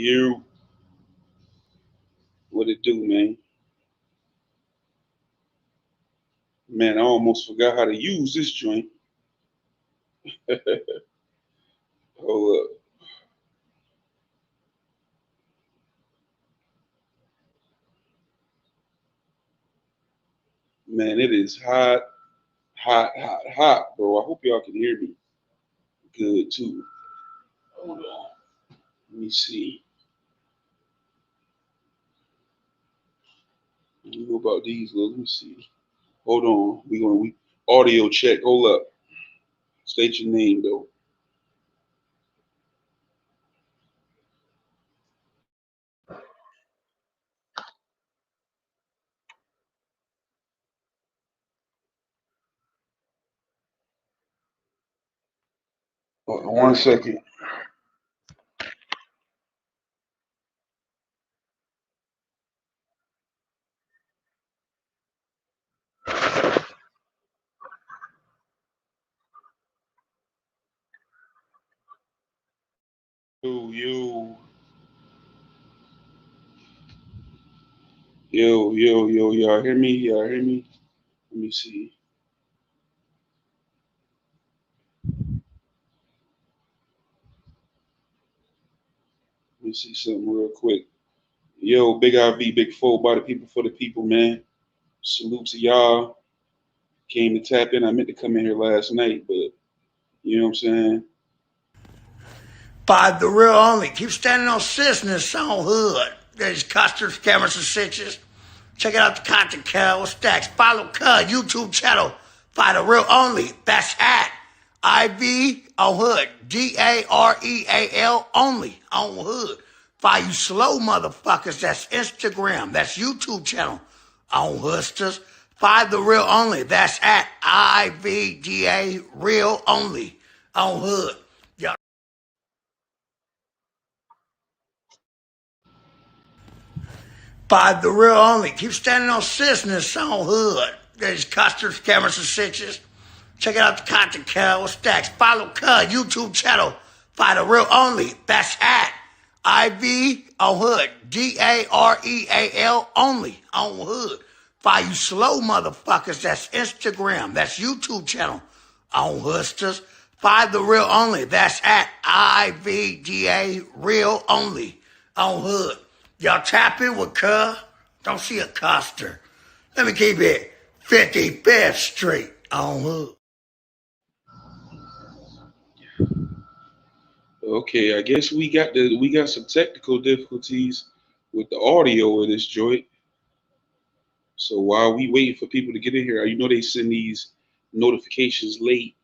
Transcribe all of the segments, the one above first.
You, what it do, man? Man, I almost forgot how to use this joint. Hold up. Man, it is hot, hot, hot, hot, bro. I hope y'all can hear me good too. Hold on. Let me see. I don't know about these. Let me see. Hold on. We audio check. Hold up. State your name though. Hold on 1 second. Yo, yo. Y'all hear me? Y'all hear me? Let me see. Let me see something real quick. Yo, Big IV, Big Four, by the people for the people, man. Salute to y'all. Came to tap in. I meant to come in here last night, but you know what I'm saying? By the real only. Keep standing on business on hood. There's customs, cameras, and stitches. Check out the content Carol Stacks. Follow Cud YouTube channel. By the real only. That's at IV on hood. DAREAL only on hood. For you slow motherfuckers, that's Instagram. That's YouTube channel on hoodsters. By the real only. That's at IVDA real only on hood. Y'all. By the real only. Keep standing on business on hood. There's customs, cameras, and stitches. Check out the content Carol Stacks. Follow Cud YouTube channel. By the real only. That's at IV on hood. DAREAL only on hood. For you slow motherfuckers, that's Instagram. That's YouTube channel on hoodsters. By the real only. That's at IVDA real only on hood. Y'all tap in with Cub. Don't see a coster. Let me keep it 55th Street on hood. Okay, I guess we got some technical difficulties with the audio of this joint. So while we waiting for people to get in here, you know they send these notifications late.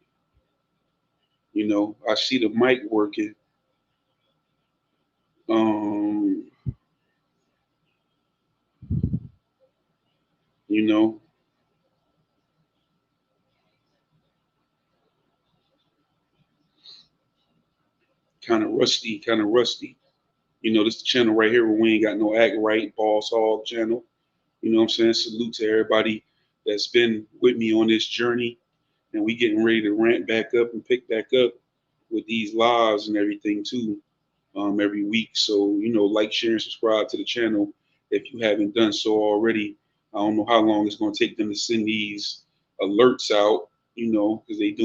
You know, I see the mic working. Um, you know, kind of rusty, kind of rusty. You know, this channel right here where we ain't got no act right, boss hog channel. You know what I'm saying? Salute to everybody that's been with me on this journey. And we getting ready to ramp back up and pick back up with these lives and everything too, every week. So, you know, like, share, and subscribe to the channel if you haven't done so already. I don't know how long it's going to take them to send these alerts out, you know, because you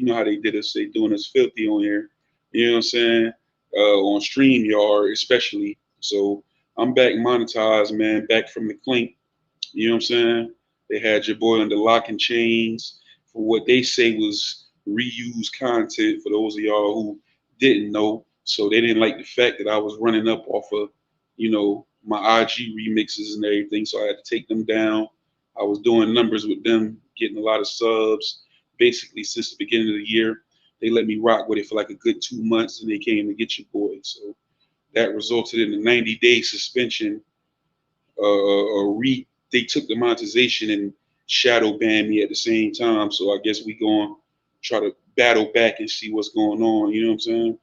know how they did us, they doing us filthy on here. You know what I'm saying? On StreamYard, especially. So I'm back monetized, man, back from the clink. You know what I'm saying? They had your boy under lock and chains for what they say was reused content for those of y'all who didn't know. So they didn't like the fact that I was running up off of, you know, my IG remixes and everything. So I had to take them down. I was doing numbers with them, getting a lot of subs basically since the beginning of the year. They let me rock with it for like a good 2 months and they came to get your boy. So that resulted in a 90-day suspension, they took the monetization and shadow banned me at the same time. So I guess we going to try to battle back and see what's going on. You know what I'm saying?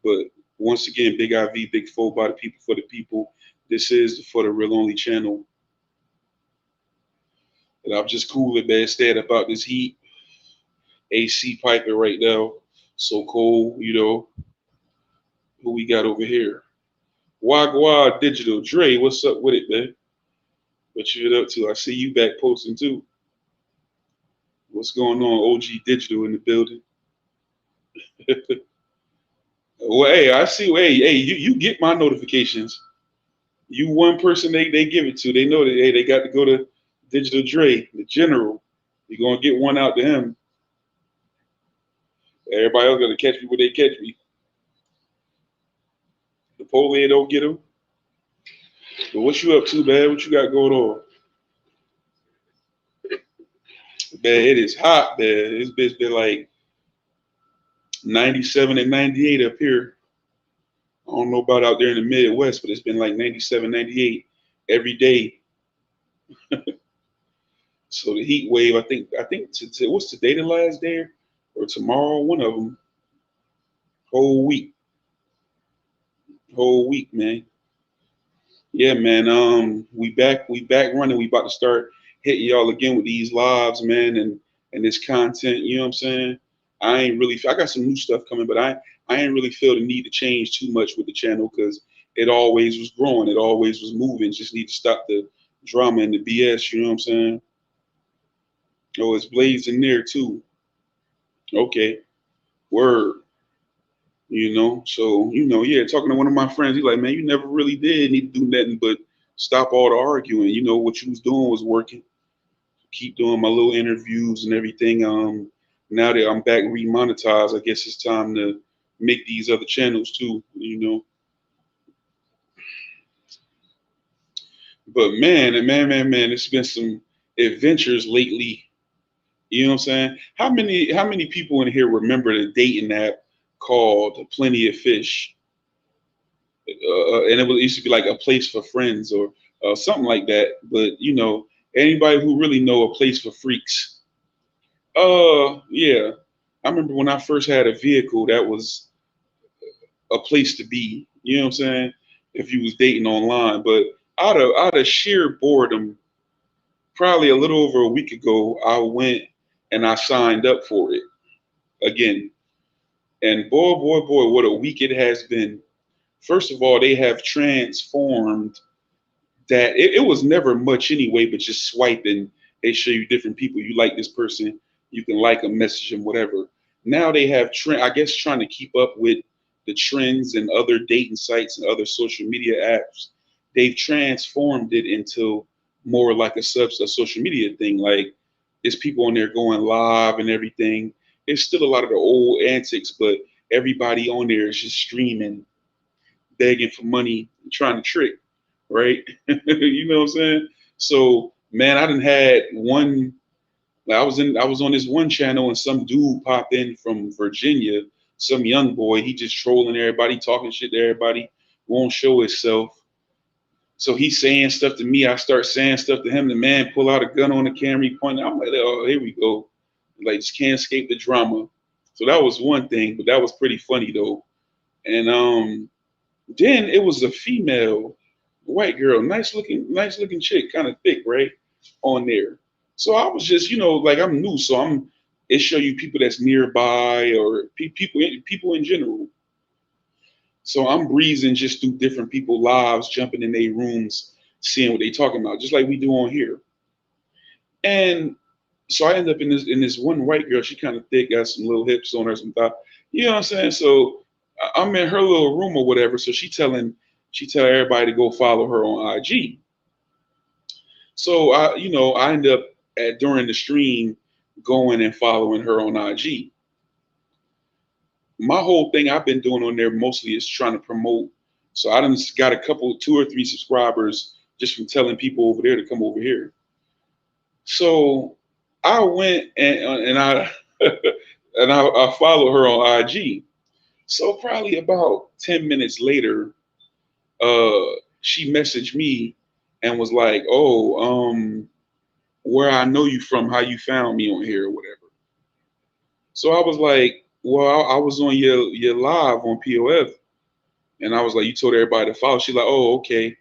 But once again, Big IV, Big Four, by the people for the people. This is the For the Real Only channel. And I'm just cooling, man, stand about this heat. AC piping right now. So cold, you know. Who we got over here? Wagwa Digital. Dre, what's up with it, man? What you up to? I see you back posting too. What's going on? OG Digital in the building. Well, hey, I see. Hey, you get my notifications. You one person they give it to. They know that hey, they got to go to Digital Dre, the general. You're gonna get one out to him. Everybody else gonna catch me where they catch me. The police don't get him. But what you up to, man? What you got going on? Man, it is hot, man. It's been like 97 and 98 up here. I don't know about out there in the Midwest, but it's been like 97, 98 every day. So the heat wave, I think what's today the last day or tomorrow? One of them. Whole week, whole week, man. Yeah, man. We back running. We about to start hitting y'all again with these lives, man, and this content. You know what I'm saying? I got some new stuff coming, but I ain't really feel the need to change too much with the channel because it always was growing. It always was moving. Just need to stop the drama and the BS. You know what I'm saying? Oh, it's Blaze in there too. Okay, word. Yeah, talking to one of my friends, he's like, man, you never really did need to do nothing but stop all the arguing. You know what you was doing was working. Keep doing my little interviews and everything. Now that I'm back remonetized, I guess it's time to make these other channels too. But man, it's been some adventures lately. You know what I'm saying? How many people in here remember the dating app called Plenty of Fish? And it used to be like a place for friends or something like that. But anybody who really know a place for freaks. Yeah. I remember when I first had a vehicle, that was a place to be. You know what I'm saying? If you was dating online, but out of sheer boredom, probably a little over a week ago, I went and I signed up for it again. And boy, what a week it has been. First of all, they have transformed that it was never much anyway, but just swiping, they show you different people. You like this person, you can like them, message them, whatever. Now they have trend, I guess, trying to keep up with the trends and other dating sites and other social media apps. They've transformed it into more like a social media thing. Like it's people on there going live and everything. It's still a lot of the old antics, but everybody on there is just streaming, begging for money, trying to trick, right? You know what I'm saying? So man, I done had one. Like I was on this one channel and some dude popped in from Virginia, some young boy. He just trolling everybody, talking shit to everybody, won't show himself. So he's saying stuff to me. I start saying stuff to him. The man pull out a gun on the camera, he pointing. I'm like, oh, here we go. Like just can't escape the drama. So that was one thing, but that was pretty funny though. And then it was a female white girl, nice looking chick, kind of thick, right? On there. So I was just, like I'm new, so it show you people that's nearby or people in general. So I'm breezing just through different people lives, jumping in their rooms, seeing what they talking about, just like we do on here. And so I end up in this one white girl. She kind of thick, got some little hips on her, some thigh. You know what I'm saying? So I'm in her little room or whatever. So she tell everybody to go follow her on IG. So I end up during the stream going and following her on IG. My whole thing I've been doing on there mostly is trying to promote. So I done got a couple, 2 or 3 subscribers just from telling people over there to come over here. So I went and I I followed her on IG. So probably about 10 minutes later, she messaged me and was like, "Oh, where I know you from, how you found me on here or whatever." So I was like, "Well, I was on your live on POF," and I was like, "You told everybody to follow." She's like, "Oh, okay.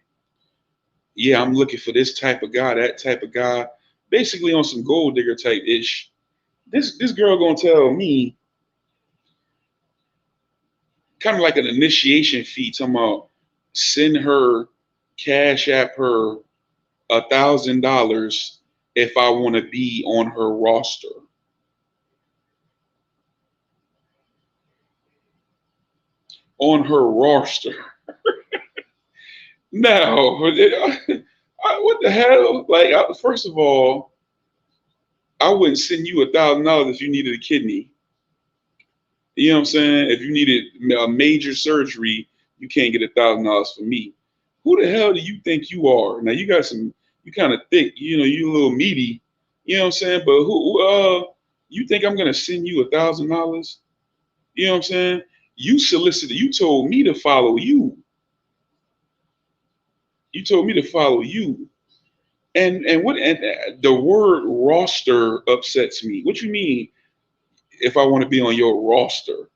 Yeah, I'm looking for this type of guy, that type of guy, basically on some gold digger type ish." This girl gonna tell me kind of like an initiation fee. Talking about send her, cash app her $1,000 if I want to be on her roster. On her roster. No, what the hell? Like, first of all, I wouldn't send you $1,000 if you needed a kidney. You know what I'm saying? If you needed a major surgery, you can't get $1,000 from me. Who the hell do you think you are? Now you got some, you kind of thick, you a little meaty. You know what I'm saying? But you think I'm gonna send you $1,000? You know what I'm saying? You solicited. You told me to follow you. You told me to follow you. And the word roster upsets me. What you mean? If I want to be on your roster,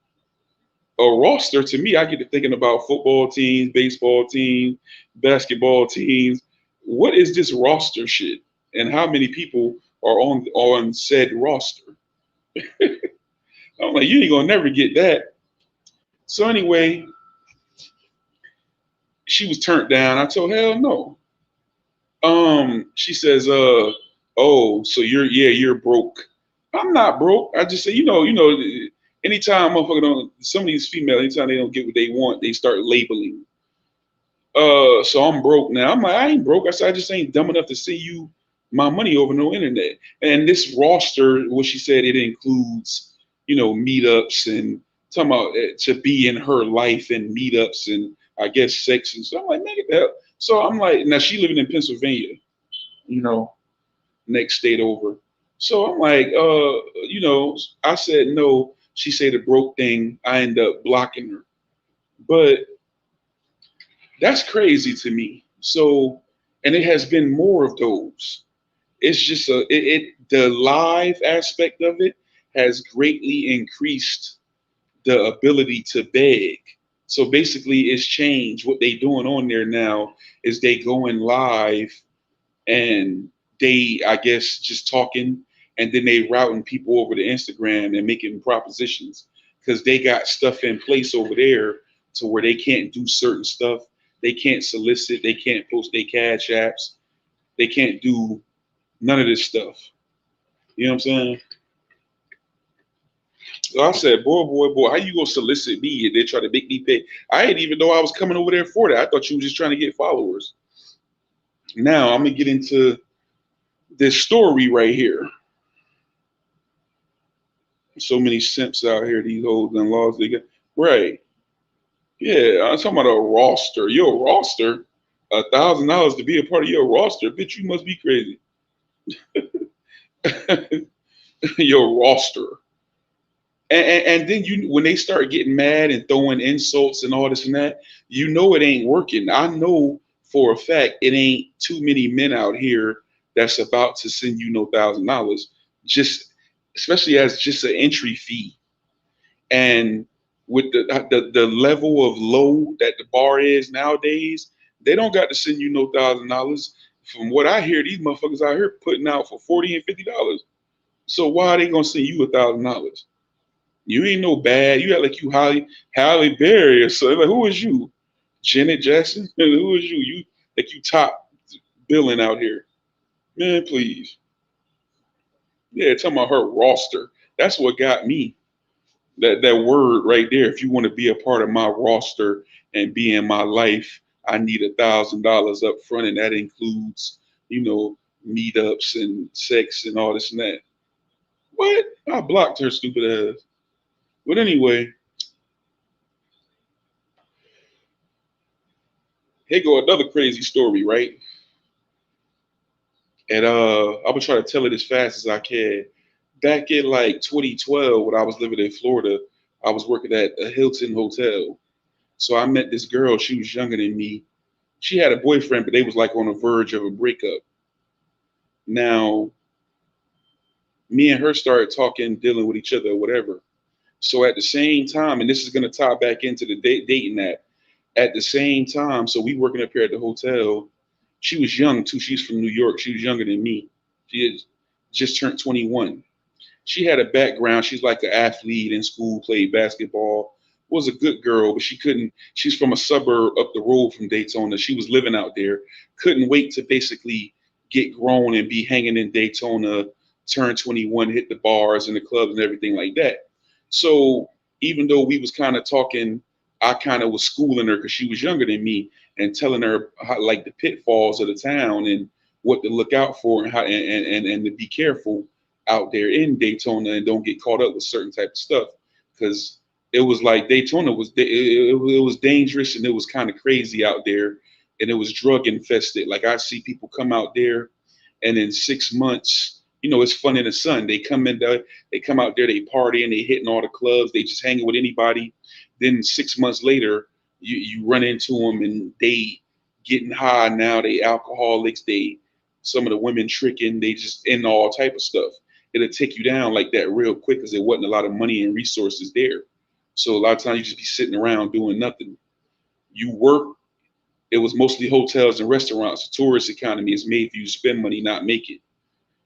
a roster to me, I get to thinking about football teams, baseball teams, basketball teams. What is this roster shit? And how many people are on said roster? I'm like, you ain't gonna never get that. So anyway, she was turned down. I told hell no. She says, oh, so you're broke. I'm not broke. I just say, anytime motherfucker don't, some of these females, anytime they don't get what they want, they start labeling. So I'm broke now. I'm like, I ain't broke. I said, I just ain't dumb enough to send you my money over no internet. And this roster, what she said, it includes, meetups and talking about to be in her life and meetups and I guess sex and so I'm like, nigga, the hell. So I'm like, now she living in Pennsylvania, you know, next state over. So I'm like, I said no. She said the broke thing. I end up blocking her. But that's crazy to me. So, and it has been more of those. It's just the live aspect of it has greatly increased the ability to beg. So basically, it's changed. What they doing on there now is they going live and they, I guess, just talking, and then they routing people over to Instagram and making propositions because they got stuff in place over there to where they can't do certain stuff. They can't solicit. They can't post their cash apps. They can't do none of this stuff. You know what I'm saying? So I said, boy, how you gonna solicit me and they try to make me pay? I didn't even know I was coming over there for that. I thought you was just trying to get followers. Now I'm gonna get into this story right here. So many simps out here, these hoes and laws they get. Right. Yeah, I'm talking about a roster. Your roster, $1,000 to be a part of your roster. Bitch, you must be crazy. Your roster. And then when they start getting mad and throwing insults and all this and that, it ain't working. I know for a fact it ain't too many men out here that's about to send you no $1,000, just especially as just an entry fee. And with the level of low that the bar is nowadays, they don't got to send you no $1,000. From what I hear, these motherfuckers out here putting out for $40 and $50. So why are they gonna send you $1,000? You ain't no bad. You act like you Halle Berry or something. Like, who is you? Janet Jackson? Who is you? You like you top billing out here. Man, please. Yeah, talking about her roster. That's what got me. That word right there. If you want to be a part of my roster and be in my life, I need $1,000 up front, and that includes, meetups and sex and all this and that. What? I blocked her stupid ass. But anyway, here go another crazy story, right? And I'm gonna try to tell it as fast as I can. Back in like 2012, when I was living in Florida, I was working at a Hilton hotel. So I met this girl. She was younger than me. She had a boyfriend, but they was like on the verge of a breakup. Now, me and her started talking, dealing with each other, or whatever. So at the same time, and this is gonna tie back into the dating app. At the same time, so we working up here at the hotel. She was young too. She's from New York. She was younger than me. She had just turned 21. She had a background. She's like an athlete in school, played basketball, was a good girl, but she couldn't. She's from a suburb up the road from Daytona. She was living out there. Couldn't wait to basically get grown and be hanging in Daytona, turn 21, hit the bars and the clubs and everything like that. So even though we was kind of talking, I kind of was schooling her because she was younger than me and telling her how, like the pitfalls of the town and what to look out for and how and to be careful out there in Daytona and don't get caught up with certain type of stuff because it was like Daytona was it was dangerous and it was kind of crazy out there and it was drug infested. Like I see people come out there and in 6 months, it's fun in the sun. They come in there, they come out there, they party and they hitting all the clubs, they just hanging with anybody. Then 6 months later, you run into them and they getting high now. They alcoholics. They some of the women tricking. They just in all type of stuff. It'll take you down like that real quick because there wasn't a lot of money and resources there. So a lot of times you just be sitting around doing nothing. You work. It was mostly hotels and restaurants. The tourist economy is made for you to spend money, not make it.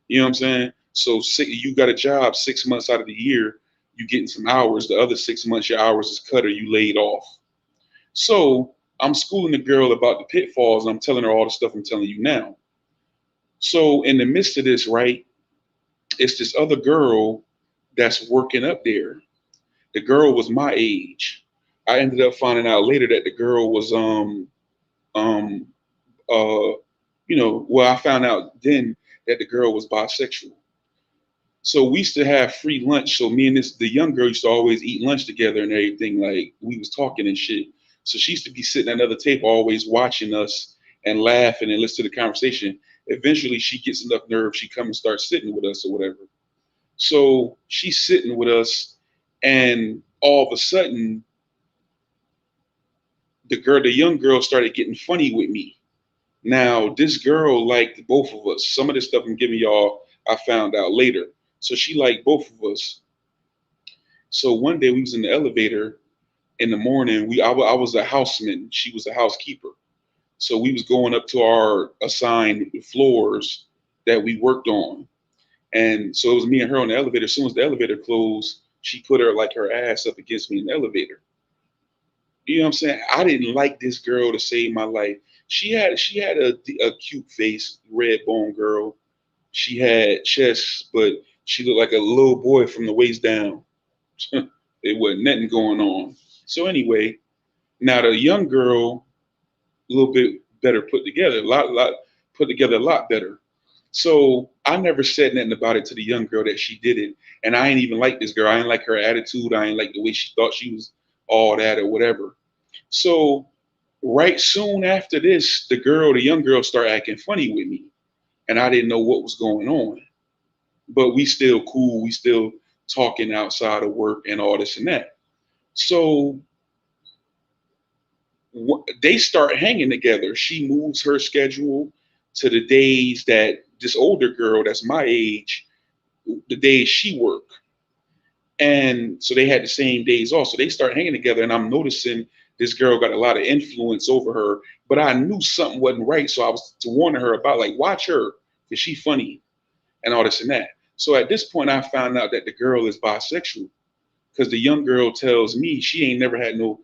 You know what I'm saying? So you got a job 6 months out of the year, you getting some hours. The other 6 months, your hours is cut or you laid off. So I'm schooling the girl about the pitfalls. And I'm telling her all the stuff I'm telling you now. So in the midst of this, right, it's this other girl that's working up there. The girl was my age. I ended up finding out later that the girl was um well, I found out then that the girl was bisexual. So we used to have free lunch. So me and the young girl used to always eat lunch together and everything. Like we was talking and shit. So she used to be sitting at another table, always watching us and laughing and listen to the conversation. Eventually, she gets enough nerve, she come and starts sitting with us or whatever. So she's sitting with us, and all of a sudden, the young girl, started getting funny with me. Now, this girl liked both of us. Some of this stuff I'm giving y'all, I found out later. So she liked both of us. So one day we was in the elevator in the morning. I was a houseman. She was a housekeeper. So we was going up to our assigned floors that we worked on. And so it was me and her on the elevator. As soon as the elevator closed, she put her ass up against me in the elevator. You know what I'm saying? I didn't like this girl to save my life. She had a cute face, red bone girl. She had chest, but she looked like a little boy from the waist down. It wasn't nothing going on. So anyway, now the young girl, a little bit better put together, a lot put together a lot better. So I never said nothing about it to the young girl that she did it. And I ain't even like this girl. I ain't like her attitude. I ain't like the way she thought she was all that or whatever. So right soon after this, the young girl started acting funny with me. And I didn't know what was going on. But we still cool. We still talking outside of work and all this and that. So they start hanging together. She moves her schedule to the days that this older girl that's my age, the days she worked. And so they had the same days off. So they start hanging together, and I'm noticing this girl got a lot of influence over her. But I knew something wasn't right, so I was to warn her about like watch her because she funny and all this and that. So at this point, I found out that the girl is bisexual because the young girl tells me she ain't never had no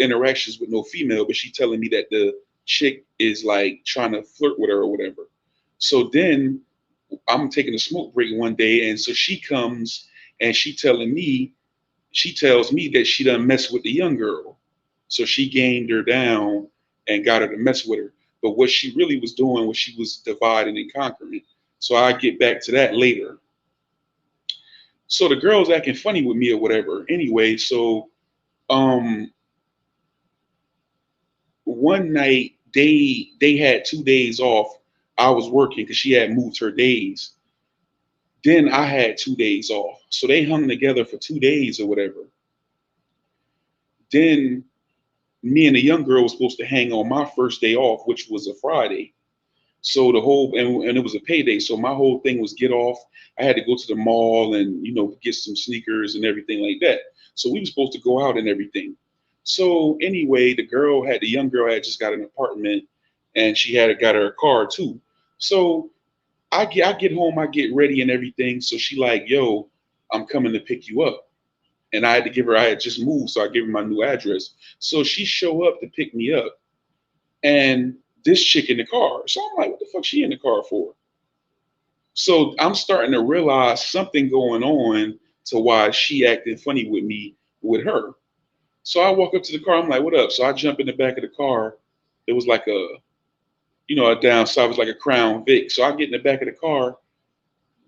interactions with no female, but she telling me that the chick is like trying to flirt with her or whatever. So then I'm taking a smoke break one day, and so she comes and she tells me that she done messed with the young girl. So she gained her down and got her to mess with her. But what she really was doing was she was dividing and conquering. So I get back to that later. So the girl's acting funny with me or whatever. Anyway, so um one night they had 2 days off. I was working because she had moved her days. Then I had 2 days off. So they hung together for 2 days or whatever. Then me and the young girl was supposed to hang on my first day off, which was a Friday. So the whole and it was a payday. So my whole thing was get off. I had to go to the mall and get some sneakers and everything like that. So we were supposed to go out and everything. So anyway, the young girl had just got an apartment and she had got her a car too. So I get home, I get ready and everything. So she like, yo, I'm coming to pick you up. and I had just moved, so I gave her my new address. So she show up to pick me up, and this chick in the car. So I'm like, what the fuck she in the car for? So I'm starting to realize something going on to why she acting funny with me with her. So I walk up to the car. I'm like, what up? So I jump in the back of the car. It was like a downside. It was like a Crown Vic. So I get in the back of the car.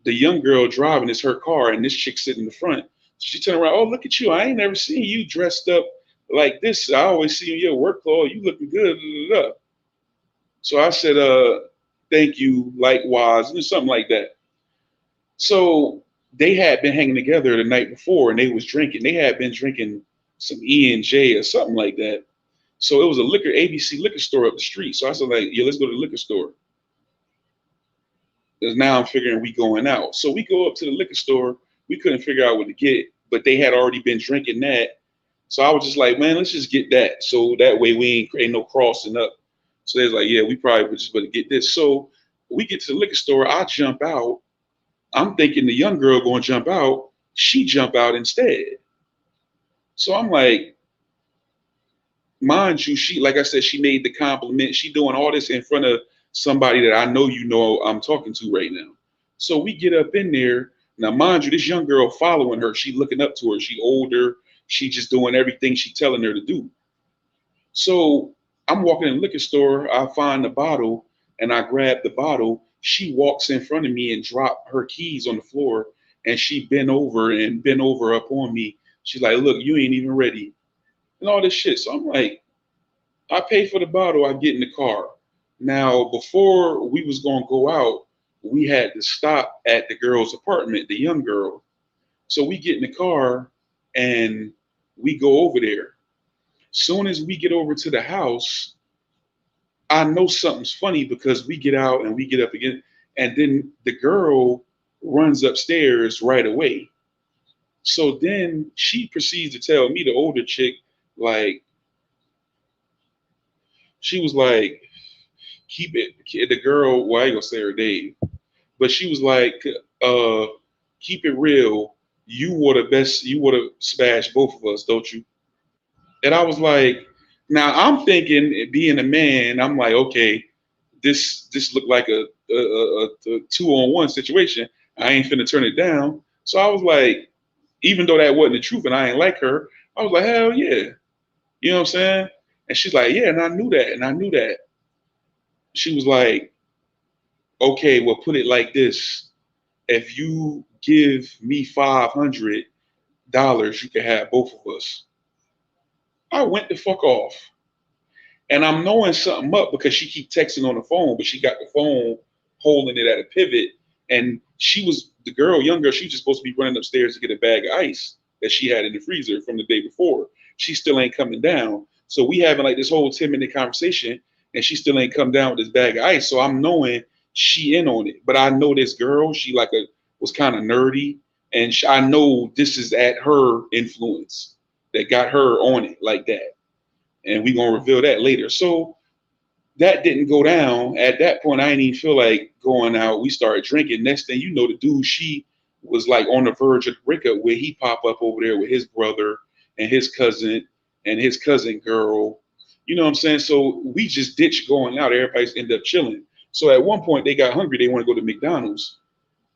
The young girl driving is her car, and this chick sitting in the front. So she turned around. Oh, look at you! I ain't never seen you dressed up like this. I always see you in your work clothes. You looking good. Da, da, da. So I said, thank you, likewise, and something like that. So they had been hanging together the night before, and they was drinking. They had been drinking some E&J or something like that. So it was a ABC liquor store up the street. So I said, like, yeah, let's go to the liquor store. Because now I'm figuring we going out. So we go up to the liquor store. We couldn't figure out what to get, but they had already been drinking that. So I was just like, man, let's just get that. So that way we ain't no crossing up. So they was like, yeah, we probably would just better get this. So we get to the liquor store. I jump out. I'm thinking the young girl going to jump out. She jump out instead. So I'm like, mind you, she, like I said, she made the compliment. She doing all this in front of somebody that I know I'm talking to right now. So we get up in there. Now, mind you, this young girl following her. She looking up to her. She older. She just doing everything she telling her to do. So I'm walking in the liquor store. I find the bottle and I grab the bottle. She walks in front of me and drop her keys on the floor. And she bent over up on me. She's like, look, you ain't even ready. And all this shit. So I'm like, I pay for the bottle. I get in the car. Now, before we was going to go out, we had to stop at the girl's apartment, the young girl. So we get in the car and we go over there. Soon as we get over to the house, I know something's funny because we get out and we get up again. And then the girl runs upstairs right away. So then she proceeds to tell me, the older chick, like, she was like, keep it, the girl, well, I ain't gonna say her name, but she was like, uh, keep it real. You would have smashed both of us, don't you? And I was like, now I'm thinking, being a man, I'm like, okay, this looked like a 2-on-1 situation. I ain't finna turn it down. So I was like, even though that wasn't the truth and I ain't like her, I was like, hell yeah. You know what I'm saying? And she's like, yeah, and I knew that, and I knew that. She was like, okay, well, put it like this. If you give me $500, you can have both of us. I went the fuck off. And I'm knowing something up because she keep texting on the phone, but she got the phone holding it at a pivot. And she was, the girl, young girl, she was just supposed to be running upstairs to get a bag of ice that she had in the freezer from the day before. She still ain't coming down. So we having like this whole 10-minute conversation and she still ain't come down with this bag of ice. So I'm knowing she in on it. But I know this girl, she was kind of nerdy. And I know this is at her influence that got her on it like that. And we gonna reveal that later. So that didn't go down. At that point, I didn't even feel like going out. We started drinking. Next thing you know, the dude, she was like on the verge of the breakup where he pop up over there with his brother and his cousin girl. You know what I'm saying? So we just ditched going out. Everybody's ended up chilling. So at one point they got hungry. They want to go to McDonald's.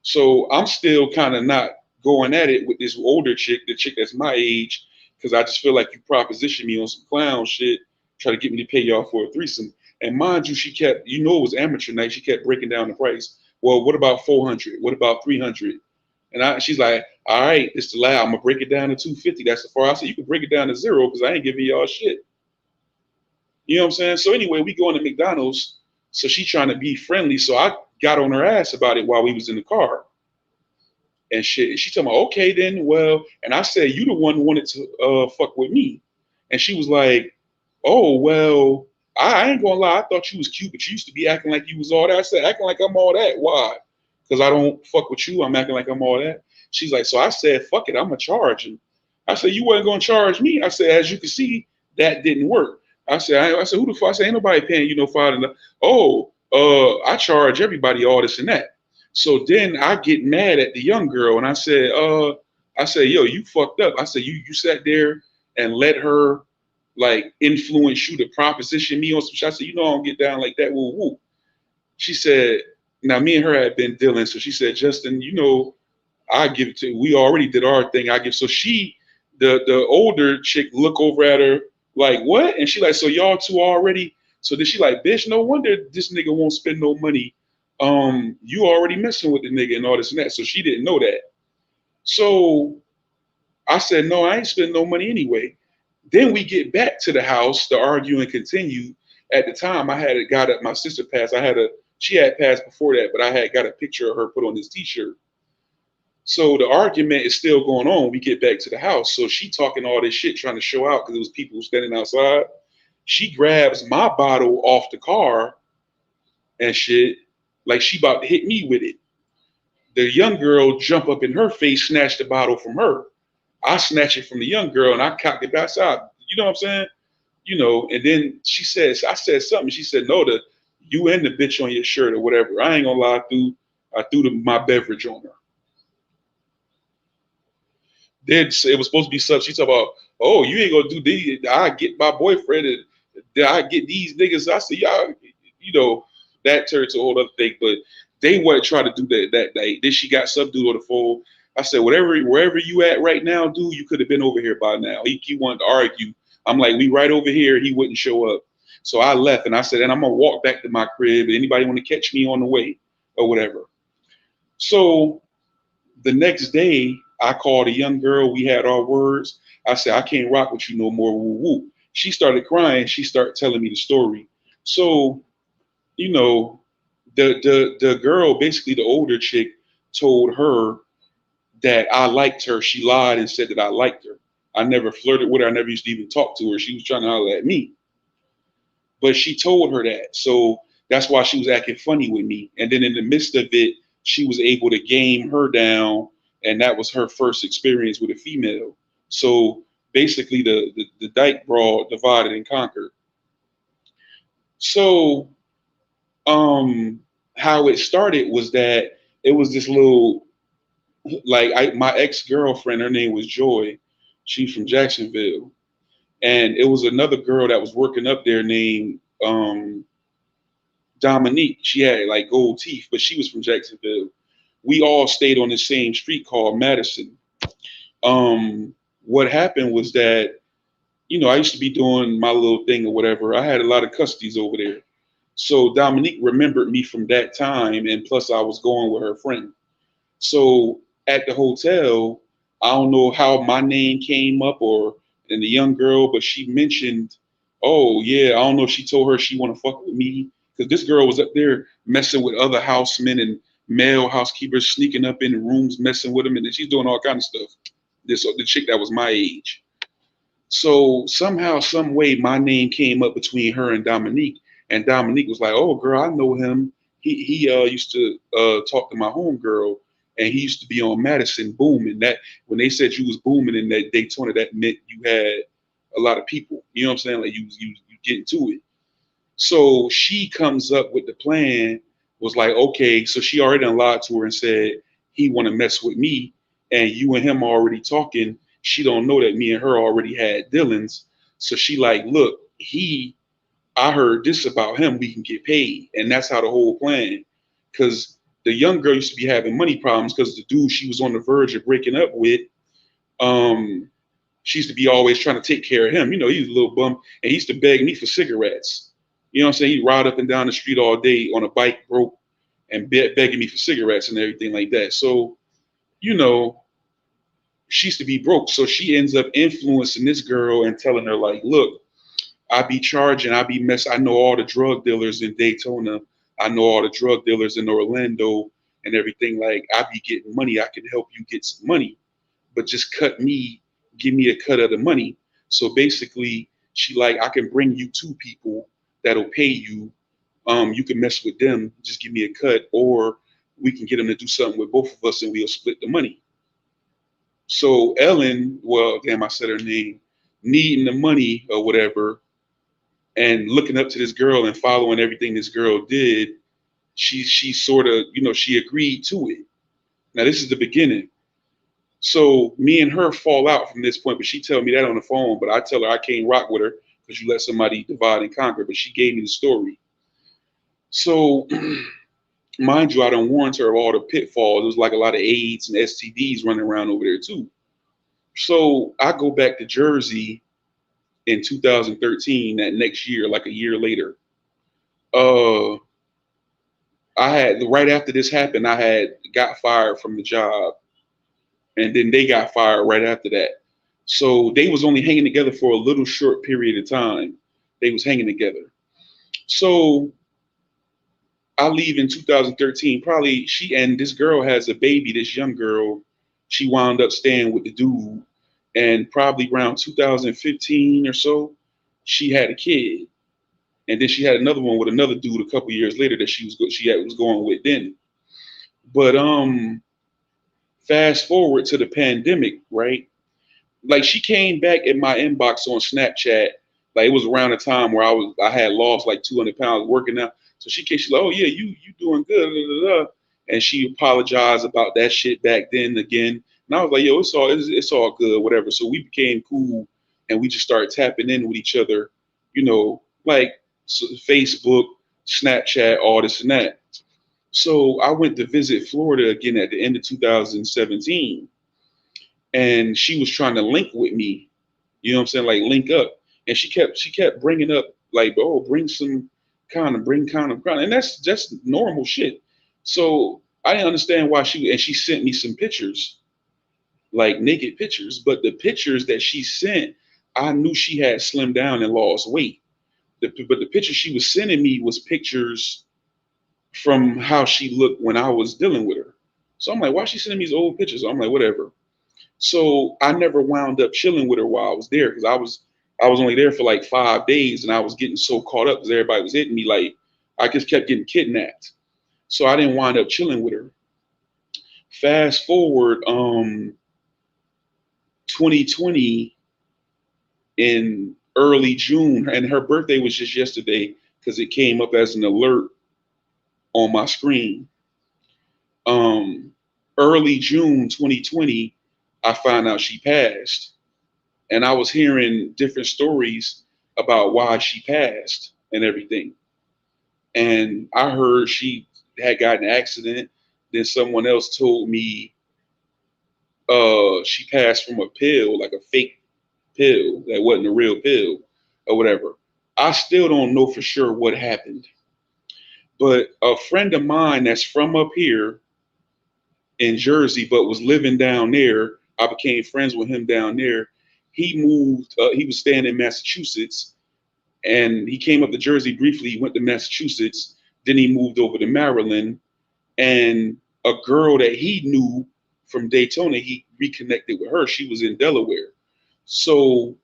So I'm still kind of not going at it with this older chick, the chick that's my age, because I just feel like you propositioned me on some clown shit, try to get me to pay y'all for a threesome. And mind you, she kept, it was amateur night. She kept breaking down the price. Well, what about 400? What about 300? And she's like, all right, it's the last. I'm gonna break it down to 250. That's the far. I said, you can break it down to zero because I ain't giving y'all shit. You know what I'm saying? So anyway, we go into McDonald's. So she trying to be friendly. So I got on her ass about it while we was in the car. And shit. She told me, okay, then, well, and I said, you the one who wanted to fuck with me. And she was like, oh, well, I ain't gonna lie, I thought you was cute, but you used to be acting like you was all that. I said, acting like I'm all that. Why? Because I don't fuck with you. I'm acting like I'm all that. She's like, so I said, fuck it, I'm gonna charge him. I said, you wasn't gonna charge me. I said, as you can see, that didn't work. I said, who the fuck? I said, ain't nobody paying you no $5. Oh, I charge everybody all this and that. So then I get mad at the young girl and I said, I said, yo, you fucked up. I said, you sat there and let her like influence you to proposition me on some shit. I said, you know, I don't get down like that. Woo woo. She said, now me and her had been dealing. So she said, Justin, you know, I give it to, we already did our thing. I give, so she, the older chick look over at her like, what? And she like, so y'all two already, so then she like, bitch, no wonder this nigga won't spend no money. You already messing with the nigga and all this and that. So she didn't know that. So I said, no, I ain't spending no money anyway. Then we get back to the house to argue and continue. At the time, I had got my sister passed. She had passed before that, but I had got a picture of her put on this t-shirt. So the argument is still going on. We get back to the house. So she talking all this shit, trying to show out because it was people standing outside. She grabs my bottle off the car and shit, like she about to hit me with it. The young girl jump up in her face, snatch the bottle from her. I snatch it from the young girl and I cocked it back side. You know what I'm saying? You know, and then she says, I said something. She said, no, you and the bitch on your shirt or whatever. I ain't gonna lie, I threw my beverage on her. Then it was supposed to be something. She talked about, oh, you ain't gonna do these. I get my boyfriend and I get these niggas. I said, y'all, you know, that turned to a whole other thing. But they want to try to do that day. Then she got some dude on the phone. I said, wherever you at right now, dude, you could have been over here by now. He wanted to argue. I'm like, we right over here. He wouldn't show up. So I left and I said, and I'm gonna walk back to my crib. Anybody want to catch me on the way or whatever? So the next day, I called a young girl. We had our words. I said, I can't rock with you no more. Woo woo. She started crying. She started telling me the story. So, you know, the girl, basically the older chick, told her that I liked her. She lied and said that I liked her. I never flirted with her. I never used to even talk to her. She was trying to holler at me. But she told her that. So that's why she was acting funny with me. And then in the midst of it, she was able to game her down. And that was her first experience with a female. So basically the dyke brawl divided and conquered. So how it started was that it was this little, like my ex-girlfriend, her name was Joy. She's from Jacksonville. And it was another girl that was working up there named Dominique. She had like gold teeth, but she was from Jacksonville. We all stayed on the same street called Madison. What happened was that, you know, I used to be doing my little thing or whatever. I had a lot of custodies over there. So Dominique remembered me from that time, and plus I was going with her friend. So at the hotel, I don't know how my name came up or and the young girl, but she mentioned, oh yeah, I don't know if she told her she want to fuck with me because this girl was up there messing with other housemen and male housekeepers, sneaking up in the rooms, messing with them, and then she's doing all kind of stuff. The chick that was my age. So somehow, some way, my name came up between her and Dominique was like, "Oh, girl, I know him. He used to talk to my homegirl, and he used to be on Madison booming. That when they said you was booming in that Daytona, that meant you had a lot of people. You know what I'm saying? Like you get into it. So she comes up with the plan. Was like, okay, so she already done lied to her and said he want to mess with me, and you and him already talking. She don't know that me and her already had dealings. So she like, look, I heard this about him. We can get paid, and that's how the whole plan. Because the young girl used to be having money problems because the dude she was on the verge of breaking up with, she used to be always trying to take care of him. You know, he was a little bum, and he used to beg me for cigarettes. You know what I'm saying? He'd ride up and down the street all day on a bike, broke, and begging me for cigarettes and everything like that. So, you know, she used to be broke. So she ends up influencing this girl and telling her, like, look, I be mess. I know all the drug dealers in Daytona. I know all the drug dealers in Orlando and everything. Like, I be getting money. I can help you get some money, but just give me a cut of the money. So basically, she like, I can bring you two people that'll pay you. You can mess with them. Just give me a cut, or we can get them to do something with both of us, and we'll split the money. So Ellen, well, damn, I said her name, needing the money or whatever, and looking up to this girl and following everything this girl did, she sort of, you know, she agreed to it. Now this is the beginning. So me and her fall out from this point, but she tell me that on the phone. But I tell her I can't rock with her because you let somebody divide and conquer. But she gave me the story. So mind you, I don't warn her of all the pitfalls. There's like a lot of AIDS and STDs running around over there too. So I go back to Jersey in 2013, that next year, like a year later. Uh, I had right after this happened, I had got fired from the job, and then they got fired right after that. So they was only hanging together for a little short period of time. They was hanging together. So I leave in 2013. Probably she and this girl has a baby. This young girl, she wound up staying with the dude, and probably around 2015 or so, she had a kid, and then she had another one with another dude a couple years later that was going with then. But fast forward to the pandemic, right? Like she came back in my inbox on Snapchat. Like it was around the time where I had lost like 200 pounds working out. So she's like, oh yeah, you doing good, da, da, da. And she apologized about that shit back then again. And I was like, yo, it's all good, whatever. So we became cool, and we just started tapping in with each other, like Facebook, Snapchat, all this and that. So I went to visit Florida again at the end of 2017, and she was trying to link with me. You know what I'm saying? Like link up, and she kept bringing up like, oh, bring some kind of, and that's just normal shit. So I didn't understand why she sent me some pictures, like naked pictures, but the pictures that she sent, I knew she had slimmed down and lost weight. But the pictures she was sending me was pictures from how she looked when I was dealing with her. So I'm like, why is she sending me these old pictures? I'm like, whatever. So I never wound up chilling with her while I was there because I was only there for like 5 days, and I was getting so caught up because everybody was hitting me, like I just kept getting kidnapped. So I didn't wind up chilling with her. Fast forward 2020 in early June, and her birthday was just yesterday because it came up as an alert on my screen. Um Early June 2020, I found out she passed. And I was hearing different stories about why she passed and everything. And I heard she had gotten an accident. Then someone else told me she passed from a pill, like a fake pill that wasn't a real pill or whatever. I still don't know for sure what happened. But a friend of mine that's from up here in Jersey, but was living down there, I became friends with him down there. He moved, he was staying in Massachusetts, and he came up to Jersey briefly. He went to Massachusetts, then he moved over to Maryland, and a girl that he knew from Daytona, he reconnected with her. She was in Delaware. So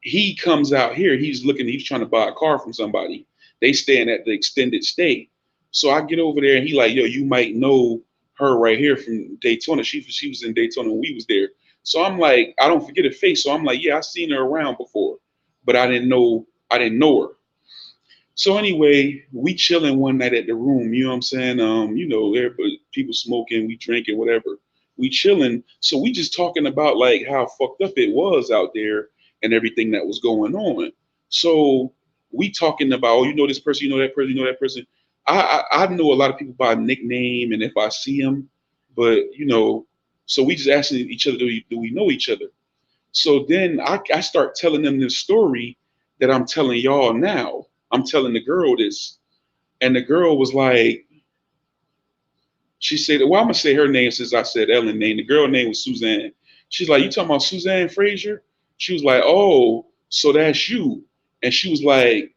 he comes out here. He's trying to buy a car from somebody. They staying at the extended stay. So I get over there, and he like, yo, you might know her right here from Daytona. She was in Daytona when we was there. So I'm like, I don't forget her face. So I'm like, yeah, I seen her around before, but I didn't know her. So anyway, we chilling one night at the room, you know what I'm saying? There people smoking, we drinking, whatever. We chilling. So we just talking about like how fucked up it was out there and everything that was going on. So we talking about, oh, you know this person, you know that person, you know that person. I know a lot of people by nickname and if I see them, but so we just asking each other, do we know each other? So then I start telling them this story that I'm telling y'all now. I'm telling the girl this. And the girl was like, she said, well, I'm going to say her name since I said Ellen name. The girl name was Suzanne. She's like, you talking about Suzanne Frazier? She was like, oh, so that's you. And she was like,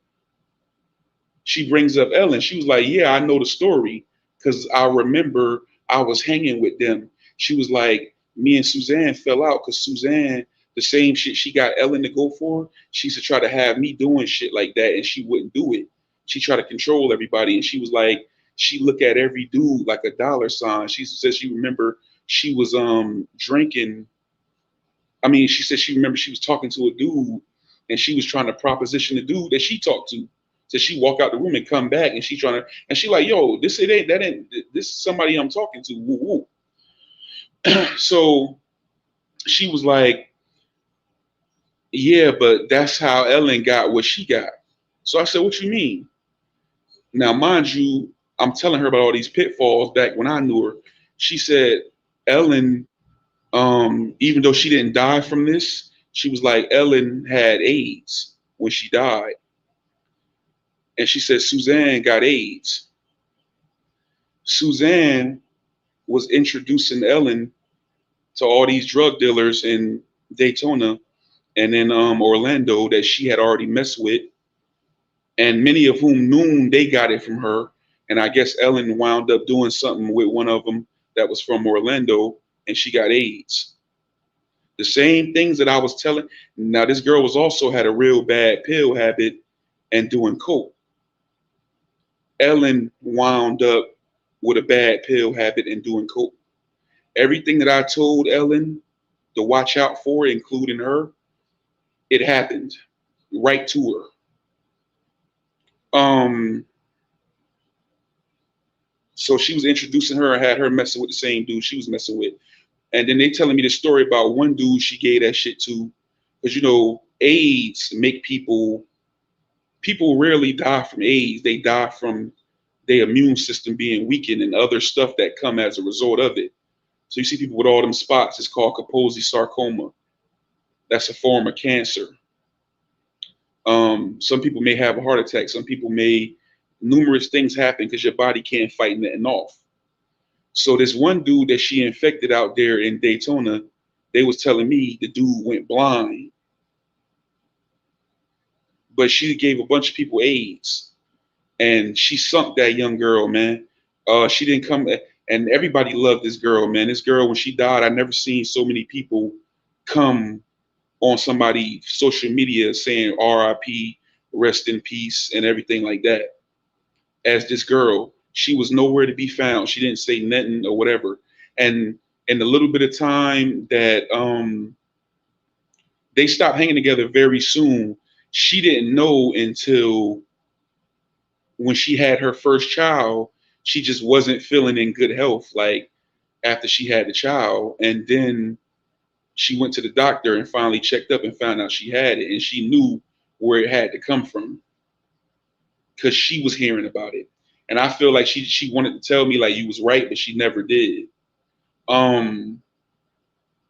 she brings up Ellen. She was like, yeah, I know the story because I remember I was hanging with them. She was like, me and Suzanne fell out because Suzanne, the same shit she got Ellen to go for, she used to try to have me doing shit like that, and she wouldn't do it. She tried to control everybody, and she was like, she look at every dude like a dollar sign. She said she remember she was drinking. I mean, she said she remember she was talking to a dude, and she was trying to proposition the dude that she talked to. So she walk out the room and come back, and she trying to, and she like, yo, this is somebody I'm talking to. Woo woo. So She was like, yeah, but that's how Ellen got what she got. So I said, what you mean? Now, mind you, I'm telling her about all these pitfalls back when I knew her. She said, Ellen, even though she didn't die from this, she was like, Ellen had AIDS when she died. And she said, Suzanne got AIDS. Suzanne was introducing Ellen to all these drug dealers in Daytona and in Orlando that she had already messed with, and many of whom knew they got it from her. And I guess Ellen wound up doing something with one of them that was from Orlando, and she got AIDS. The same things that I was telling. Now, this girl was also had a real bad pill habit and doing coke. Ellen wound up with a bad pill habit and doing coke. Everything that I told Ellen to watch out for, including her, it happened right to her. So she was introducing her and had her messing with the same dude she was messing with. And then they telling me the story about one dude she gave that shit to, because AIDS make people rarely die from AIDS. They die from their immune system being weakened and other stuff that come as a result of it. So you see people with all them spots. It's called Kaposi sarcoma. That's a form of cancer. Some people may have a heart attack. Some people may numerous things happen because your body can't fight nothing off. So this one dude that she infected out there in Daytona, they was telling me the dude went blind, but she gave a bunch of people AIDS, and she sunk that young girl, man. She didn't come, and everybody loved this girl, man. This girl, when she died, I never seen so many people come on somebody social media saying R.I.P., rest in peace, and everything like that. As this girl, she was nowhere to be found. She didn't say nothing or whatever. And in the little bit of time that they stopped hanging together very soon, she didn't know until when she had her first child, she just wasn't feeling in good health, like after she had the child. And then she went to the doctor and finally checked up and found out she had it. And she knew where it had to come from because she was hearing about it. And I feel like she wanted to tell me like you was right, but she never did. Um,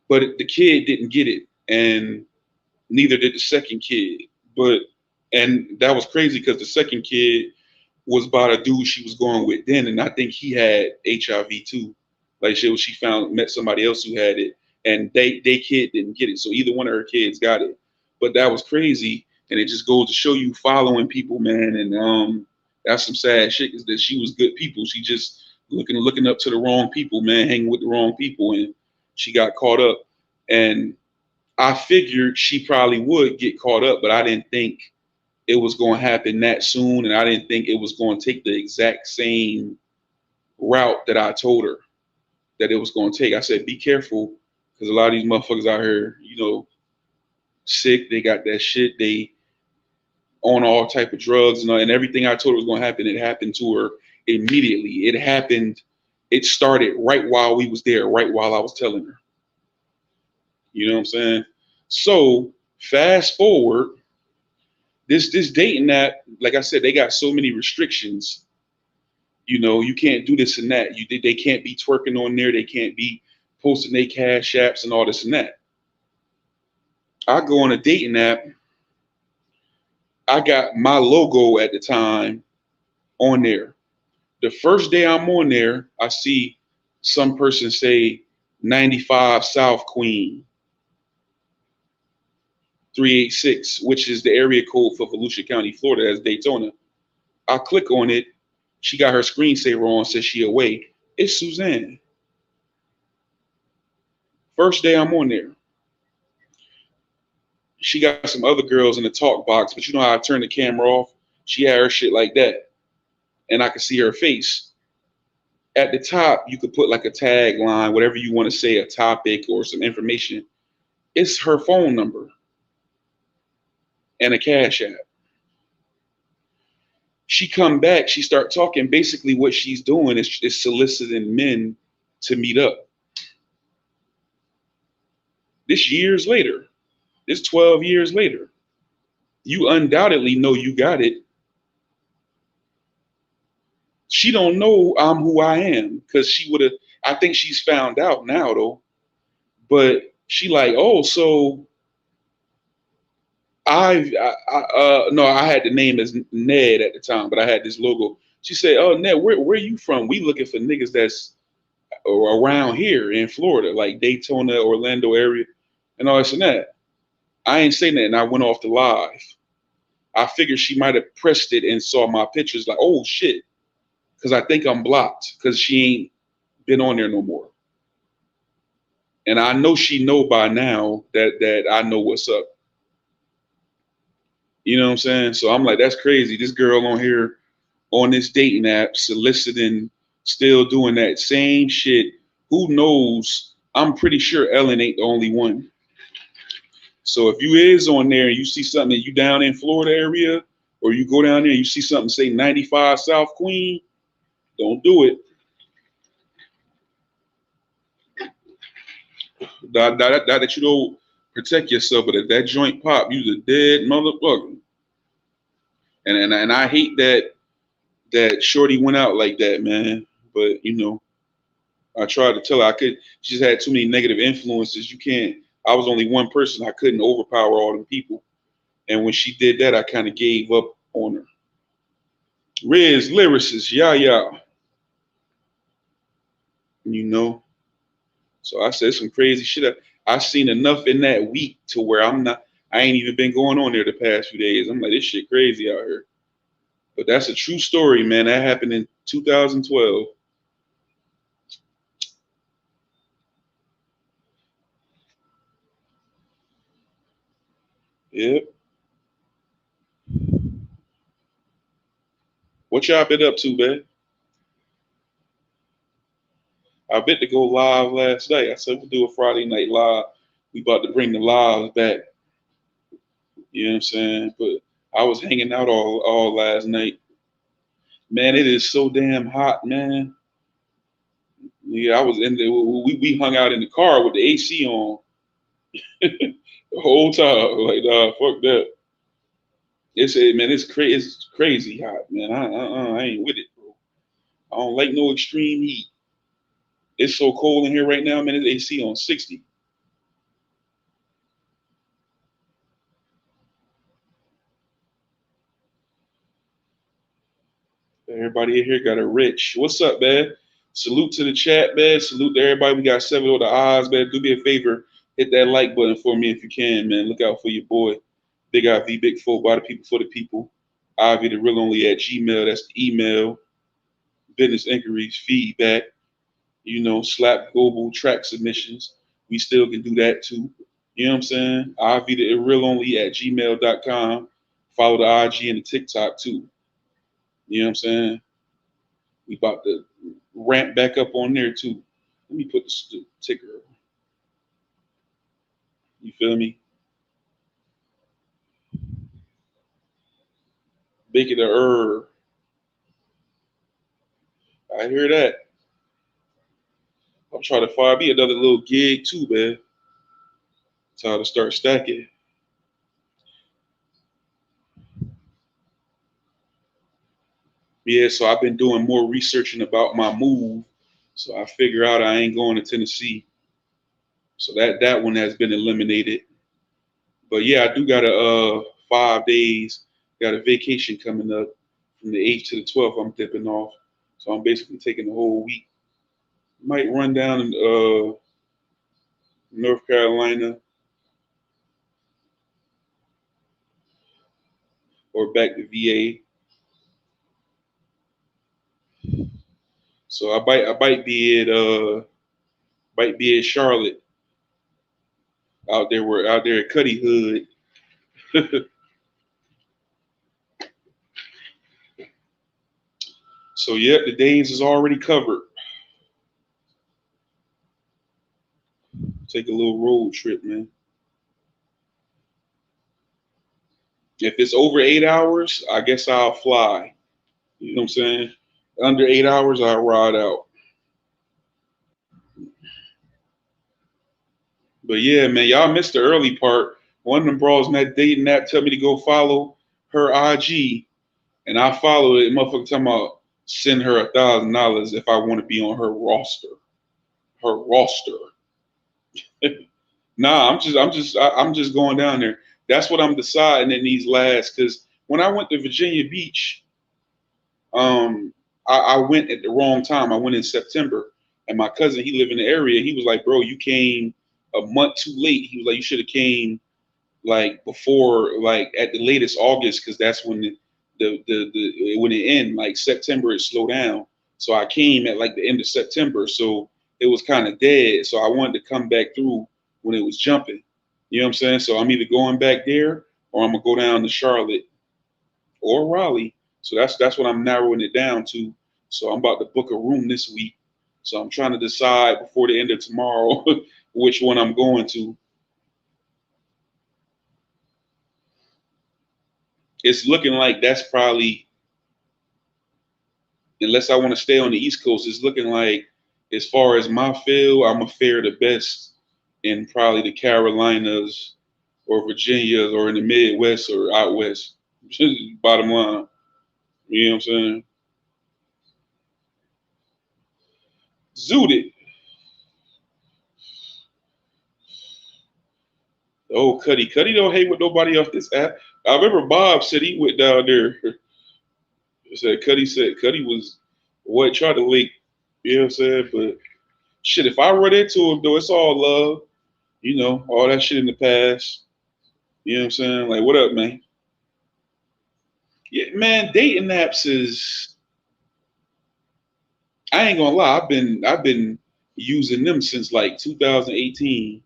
but the kid didn't get it, and neither did the second kid. But and that was crazy because the second kid was by the dude she was going with then, and I think he had HIV too. Like she found met somebody else who had it, and they kid didn't get it. So either one of her kids got it. But that was crazy, and it just goes to show you following people, man. And that's some sad shit. Is that she was good people. She just looking up to the wrong people, man, hanging with the wrong people, and she got caught up. And I figured she probably would get caught up, but I didn't think it was going to happen that soon, and I didn't think it was going to take the exact same route that I told her that it was going to take. I said, be careful, because a lot of these motherfuckers out here, sick. They got that shit. They on all type of drugs and everything I told her was going to happen. It happened to her immediately. It happened. It started right while we was there, right while I was telling her. You know what I'm saying? So fast forward, this dating app, like I said, they got so many restrictions. You can't do this and that. They can't be twerking on there. They can't be posting their cash apps and all this and that. I go on a dating app. I got my logo at the time on there. The first day I'm on there, I see some person say 95 South Queen 386, which is the area code for Volusia County, Florida, as Daytona. I click on it. She got her screensaver on, says she away. It's Suzanne. First day I'm on there. She got some other girls in the talk box, but you know how I turn the camera off? She had her shit like that. And I could see her face. At the top, you could put like a tagline, whatever you want to say, a topic or some information. It's her phone number and a cash app. She come back, she start talking. Basically what she's doing is soliciting men to meet up. This years later. This 12 years later. You undoubtedly know you got it. She don't know I'm who I am because she would have. I think she's found out now though. But she like, oh, so no, I had the name as Ned at the time, but I had this logo. She said, "Oh, Ned, where you from? We looking for niggas that's around here in Florida, like Daytona, Orlando area, and all this and that." I ain't saying that, and I went off the live. I figured she might have pressed it and saw my pictures, like, oh shit, because I think I'm blocked because she ain't been on there no more. And I know she know by now that I know what's up. You know what I'm saying? So I'm like, that's crazy. This girl on here on this dating app soliciting, still doing that same shit. Who knows? I'm pretty sure Ellen ain't the only one. So if you is on there and you see something that you down in Florida area, or you go down there and you see something say 95 South Queen, don't do it. That you don't protect yourself, but if that joint pop, you's a dead motherfucker. And I hate that Shorty went out like that, man. But I tried to tell her I could. She just had too many negative influences. You can't. I was only one person. I couldn't overpower all them people. And when she did that, I kind of gave up on her. Riz, lyricist, yeah. You know. So I said some crazy shit. I seen enough in that week to where I'm not. I ain't even been going on there the past few days. I'm like, this shit crazy out here. But that's a true story, man. That happened in 2012. Yep. What y'all been up to, man? I meant to go live last night. I said we'll do a Friday night live. We about to bring the lives back. You know what I'm saying? But I was hanging out all last night. Man, it is so damn hot, man. Yeah, I was in there. We hung out in the car with the AC on the whole time. Like, nah, fuck that. It's crazy hot, man. I ain't with it, bro. I don't like no extreme heat. It's so cold in here right now, man. It's AC on 60. Everybody in here got a rich. What's up, man? Salute to the chat, man. Salute to everybody. We got 7 on the eyes, man. Do me a favor. Hit that like button for me if you can, man. Look out for your boy. Big IV, Big Four, by the people, for the people. IV, the real only at Gmail. That's the email. Business inquiries, feedback. Slap global track submissions. We still can do that too. You know what I'm saying? IV, the real only at gmail.com. Follow the IG and the TikTok too. You know what I'm saying? We about to ramp back up on there too. Let me put the ticker. You feel me? Make it a I hear that. I'm trying to find me another little gig too, man. Time to start stacking. Yeah, so I've been doing more researching about my move. So I figure out I ain't going to Tennessee. So that one has been eliminated. But yeah, I do got a 5 days, got a vacation coming up from the 8th to the 12th. I'm dipping off. So I'm basically taking the whole week. Might run down in North Carolina or back to VA. So I might be at Charlotte out there at Cuddy Hood. So yeah, the days is already covered. Take a little road trip, man. If it's over 8 hours, I guess I'll fly. You know what I'm saying? Under 8 hours, I'll ride out. But yeah, man, y'all missed the early part. One of them bros in that dating app tell me to go follow her IG, and I followed it. Motherfucker talking about send her $1,000 if I want to be on her roster. Her roster. Nah, I'm just going down there. That's what I'm deciding in these last. Because when I went to Virginia Beach, um, I went at the wrong time. I went in September, and my cousin, he lived in the area. He was like, "Bro, you came a month too late." He was like, "You should have came like before, like at the latest August, because that's when the when it end, like September it slowed down." So I came at like the end of September, so it was kind of dead. So I wanted to come back through when it was jumping. You know what I'm saying? So I'm either going back there or I'm gonna go down to Charlotte or Raleigh. So that's what I'm narrowing it down to. So I'm about to book a room this week. So I'm trying to decide before the end of tomorrow which one I'm going to. It's looking like that's probably, unless I want to stay on the East Coast, it's looking like as far as my field, I'm gonna fare the best in probably the Carolinas or Virginia or in the Midwest or out west. Bottom line, you know what I'm saying? Zooted. Oh, Cuddy. Cuddy don't hate with nobody off this app. I remember Bob said he went down there. Said Cuddy was what tried to link. You know what I'm saying? But shit, if I run into him though, it's all love. You know, all that shit in the past. You know what I'm saying? Like, what up, man? Yeah, man, dating apps is, I ain't gonna lie, I've been using them since like 2018.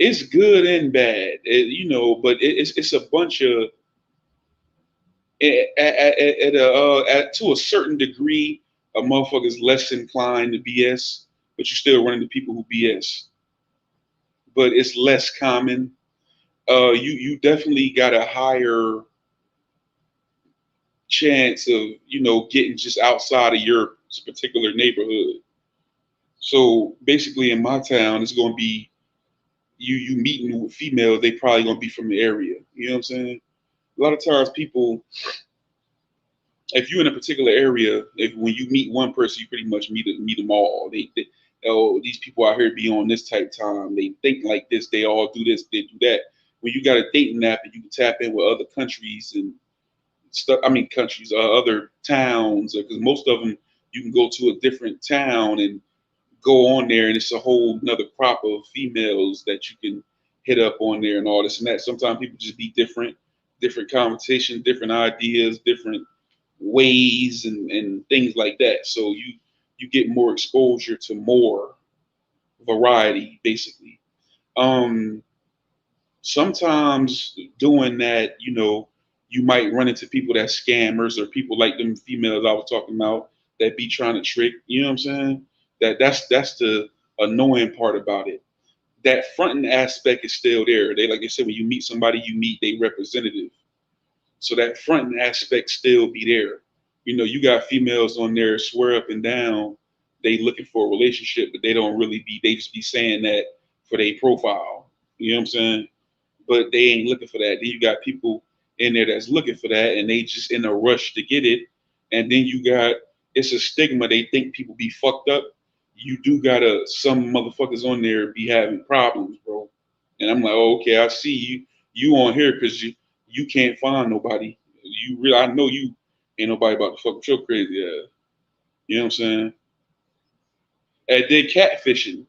It's good and bad, you know, but it's a bunch of to a certain degree, a motherfucker's less inclined to BS, but you still run into people who BS. But it's less common. You definitely got a higher chance of getting just outside of your particular neighborhood. So basically, in my town, it's going to be you meeting with females. They probably going to be from the area. You know what I'm saying? A lot of times, people, if you're in a particular area, if when you meet one person, you pretty much meet them all. Oh, these people out here be on this type time. They think like this. They all do this. They do that. When you got a dating app and you can tap in with other countries and stuff. I mean, countries, other towns, because most of them you can go to a different town and go on there, and it's a whole another crop of females that you can hit up on there and all this and that. Sometimes people just be different competition, different ideas, different ways, and things like that. So you get more exposure to more variety, basically. Um, Sometimes doing that, you might run into people that scammers or people like them females I was talking about that be trying to trick. You know what I'm saying? That's the annoying part about it. That fronting aspect is still there. They like I said, when you meet somebody, you meet their representative. So that fronting aspect still be there. You got females on there swear up and down they looking for a relationship, but they don't really be. They just be saying that for their profile. You know what I'm saying? But they ain't looking for that. Then you got people in there that's looking for that, and they just in a rush to get it. And then you got it's a stigma. They think people be fucked up. You do gotta some motherfuckers on there be having problems, bro. And I'm like, oh, okay, I see you. You on here because you can't find nobody. You really, I know you ain't nobody about to fuck with your crazy ass. You know what I'm saying? And then catfishing.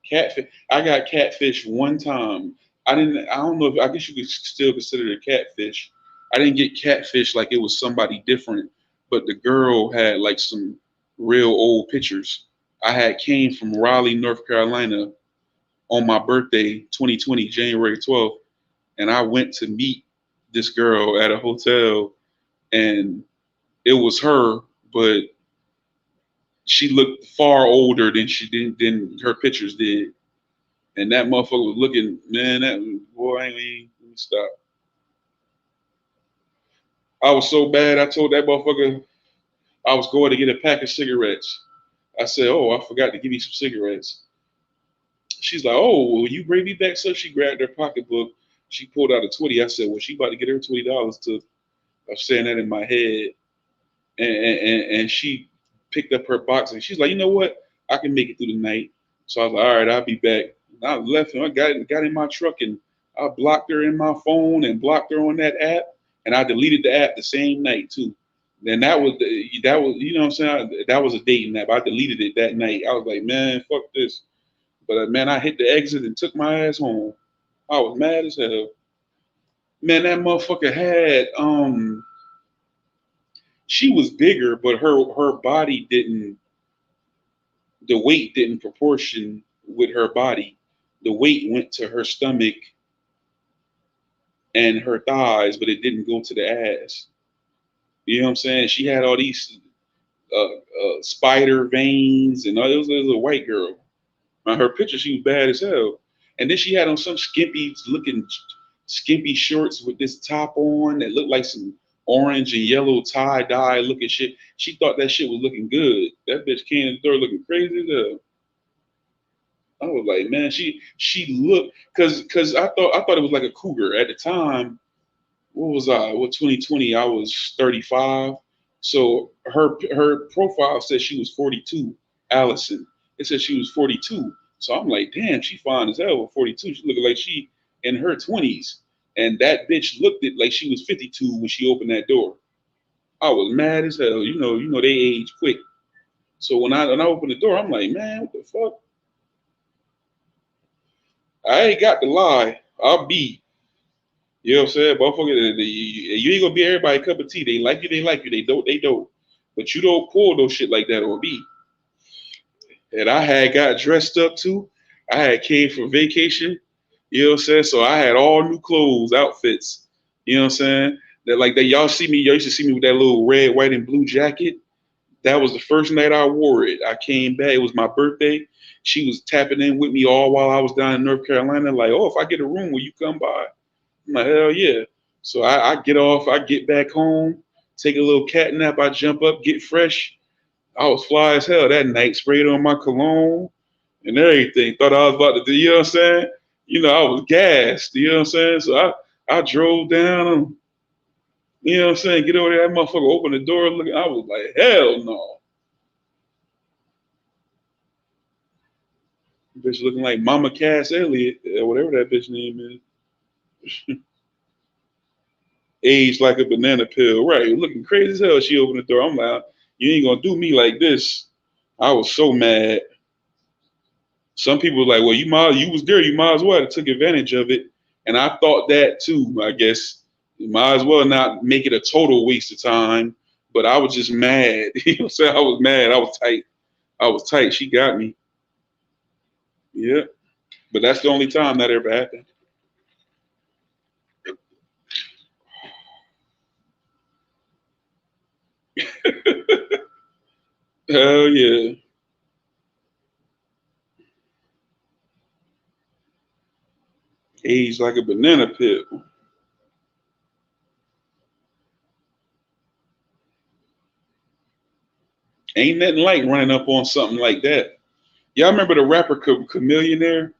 Catfish. I got catfish one time. I didn't. I don't know if. I guess you could still consider it a catfish. I didn't get catfish like it was somebody different, but the girl had like some real old pictures. I had came from Raleigh, North Carolina, on my birthday, 2020, January 12th, and I went to meet this girl at a hotel, and it was her, but she looked far older than she did than her pictures did. And that motherfucker was looking, man, that boy, I ain't even, let me stop. I was so bad, I told that motherfucker I was going to get a pack of cigarettes. I said, oh, I forgot to give you some cigarettes. She's like, "Oh, will you bring me back?" So she grabbed her pocketbook. She pulled out a 20. I said, "Well, she about to get her $20 to." I'm saying that in my head, and she picked up her box and she's like, "You know what? I can make it through the night." So I was like, "All right, I'll be back." And I left and I got in my truck and I blocked her in my phone and blocked her on that app, and I deleted the app the same night too. And that was you know what I'm saying, that was a dating app. I deleted it that night. I was like, man, fuck this. But man, I hit the exit and took my ass home. I was mad as hell. Man, that motherfucker had she was bigger, but her body didn't, the weight didn't proportion with her body. The weight went to her stomach and her thighs, but it didn't go to the ass. You know what I'm saying? She had all these spider veins, and it was a white girl. Her picture, she was bad as hell. And then she had on some skimpy shorts with this top on that looked like some orange and yellow tie dye looking shit. She thought that shit was looking good. That bitch came in the door looking crazy as hell. I was like, man, she looked, cause I thought it was like a cougar at the time. What was I? What 2020? I was 35. So her profile said she was 42. Allison. It said she was 42. So I'm like, damn, she fine as hell with 42. She looking like she in her 20s. And that bitch looked it like she was 52 when she opened that door. I was mad as hell. You know they age quick. So when I opened the door, I'm like, man, what the fuck? I ain't got to lie. I'll be. You know what I'm saying? Motherfucker, you ain't gonna be everybody cup of tea. They like you, they like you. They don't, they don't. But you don't pull no shit like that on me. And I had got dressed up too. I had came from vacation. You know what I'm saying? So I had all new clothes, outfits. You know what I'm saying? That like that y'all see me, y'all used to see me with that little red, white, and blue jacket. That was the first night I wore it. I came back. It was my birthday. She was tapping in with me all while I was down in North Carolina. Like, oh, if I get a room, will you come by? I'm like, hell yeah. So I get off, I get back home, take a little cat nap, I jump up, get fresh. I was fly as hell that night, sprayed on my cologne and everything. Thought I was about to do, you know what I'm saying? I was gassed, you know what I'm saying? So I drove down, you know what I'm saying? Get over there, that motherfucker opened the door, looking, I was like, hell no. Bitch looking like Mama Cass Elliott, whatever that bitch name is. Aged like a banana peel. Right. Looking crazy as hell. She opened the door. I'm like, you ain't gonna do me like this. I was so mad. Some people were like, well, you was there, you might as well have took advantage of it. And I thought that too, I guess. You might as well not make it a total waste of time. But I was just mad. You know what I'm saying? I was mad. I was tight. I was tight. She got me. Yeah. But that's the only time that ever happened. Hell yeah. Aged like a banana peel. Ain't nothing like running up on something like that. Y'all remember the rapper Chameleonaire?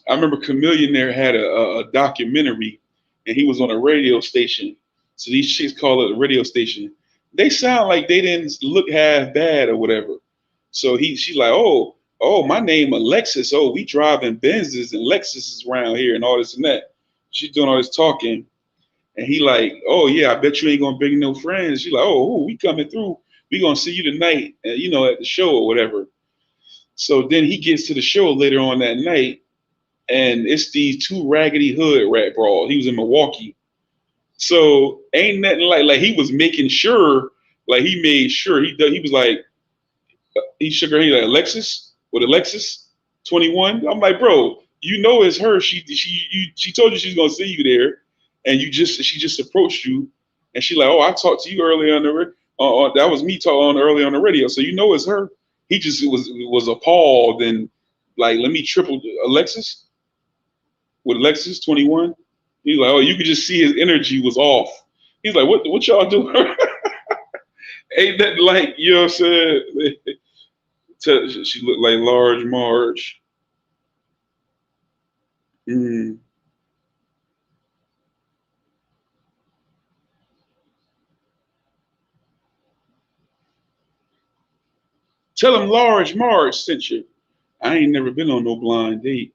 I remember Chameleonaire had a documentary, and he was on a radio station. So these chicks call it a radio station. They sound like they didn't look half bad or whatever. So she's like, oh, my name Alexis. Oh, we driving Benzes and Lexuses around here and all this and that. She's doing all this talking, and he like, oh yeah, I bet you ain't gonna bring no friends. She's like, oh, we coming through. We gonna see you tonight, at the show or whatever. So then he gets to the show later on that night, and it's these two raggedy hood rat brawl. He was in Milwaukee, so ain't nothing like he was making sure, like he made sure he was like he shook her hand like Alexis with Alexis 21. I'm like, bro, it's her. She told you she's gonna see you there, and she just approached you, and she like, oh, I talked to you earlier on the that was me talking on earlier on the radio, so it's her. He just was appalled and like, let me triple Alexis with Alexis 21. He's like, oh, you could just see his energy was off. He's like, what y'all doing? Ain't that like, you know what I'm saying? She looked like Large Marge. Mm. Tell him Large Marge sent you. I ain't never been on no blind date.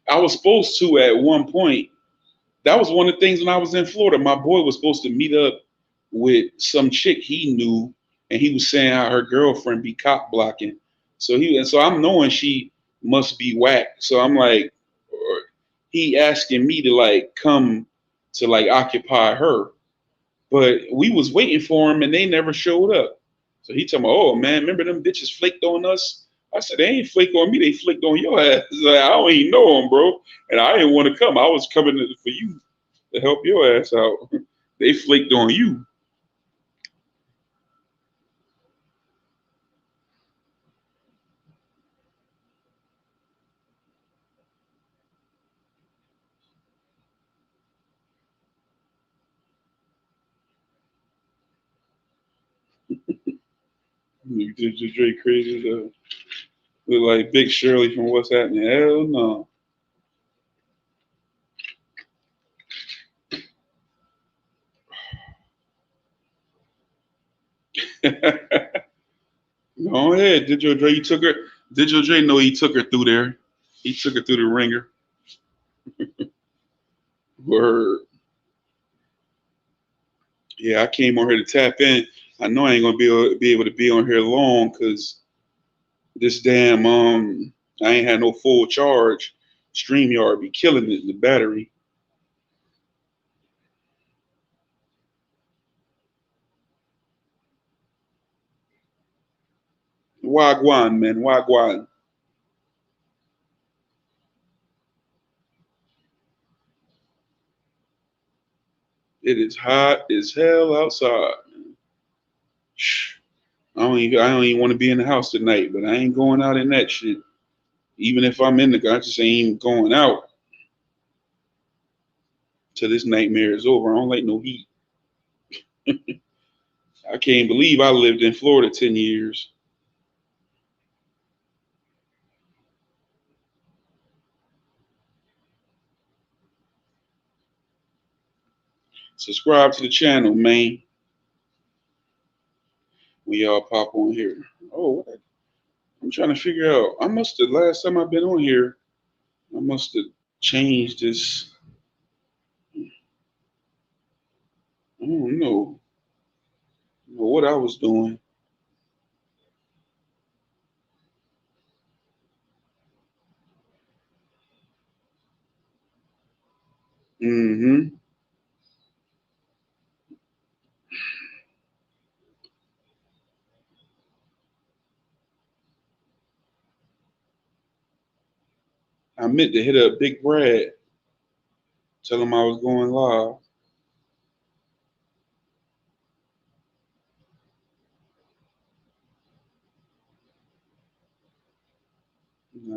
I was supposed to at one point. That was one of the things when I was in Florida. My boy was supposed to meet up with some chick he knew, and he was saying how her girlfriend be cock blocking. So I'm knowing she must be whack. So I'm like, or he asking me to like come to like occupy her, but we was waiting for him and they never showed up. So he told me, "Oh man, remember them bitches flaked on us?" I said, "They ain't flaked on me. They flaked on your ass." Like, I don't even know them, bro. And I didn't want to come. I was coming for you to help your ass out. They flaked on you. You just Drake crazy to look like Big Shirley from What's Happening. Hell no. Go ahead, did your Dre? You took her. Did your Dre know he took her through there? He took her through the ringer. Word. Yeah, I came on here to tap in. I know I ain't gonna be able to be on here long because this damn I ain't had no full charge. StreamYard be killing it in the battery. Wagwan, man, wagwan. It is hot as hell outside. Shh. I don't even want to be in the house tonight, but I ain't going out in that shit. Even if I'm in I just ain't even going out till this nightmare is over. I don't like no heat. I can't believe I lived in Florida 10 years. Subscribe to the channel, man. We all pop on here. Oh, I'm trying to figure out. I must have last time I've been on here. I must have changed this. I don't know what I was doing. Mm-hmm. I meant to hit up Big Brad, tell him I was going live.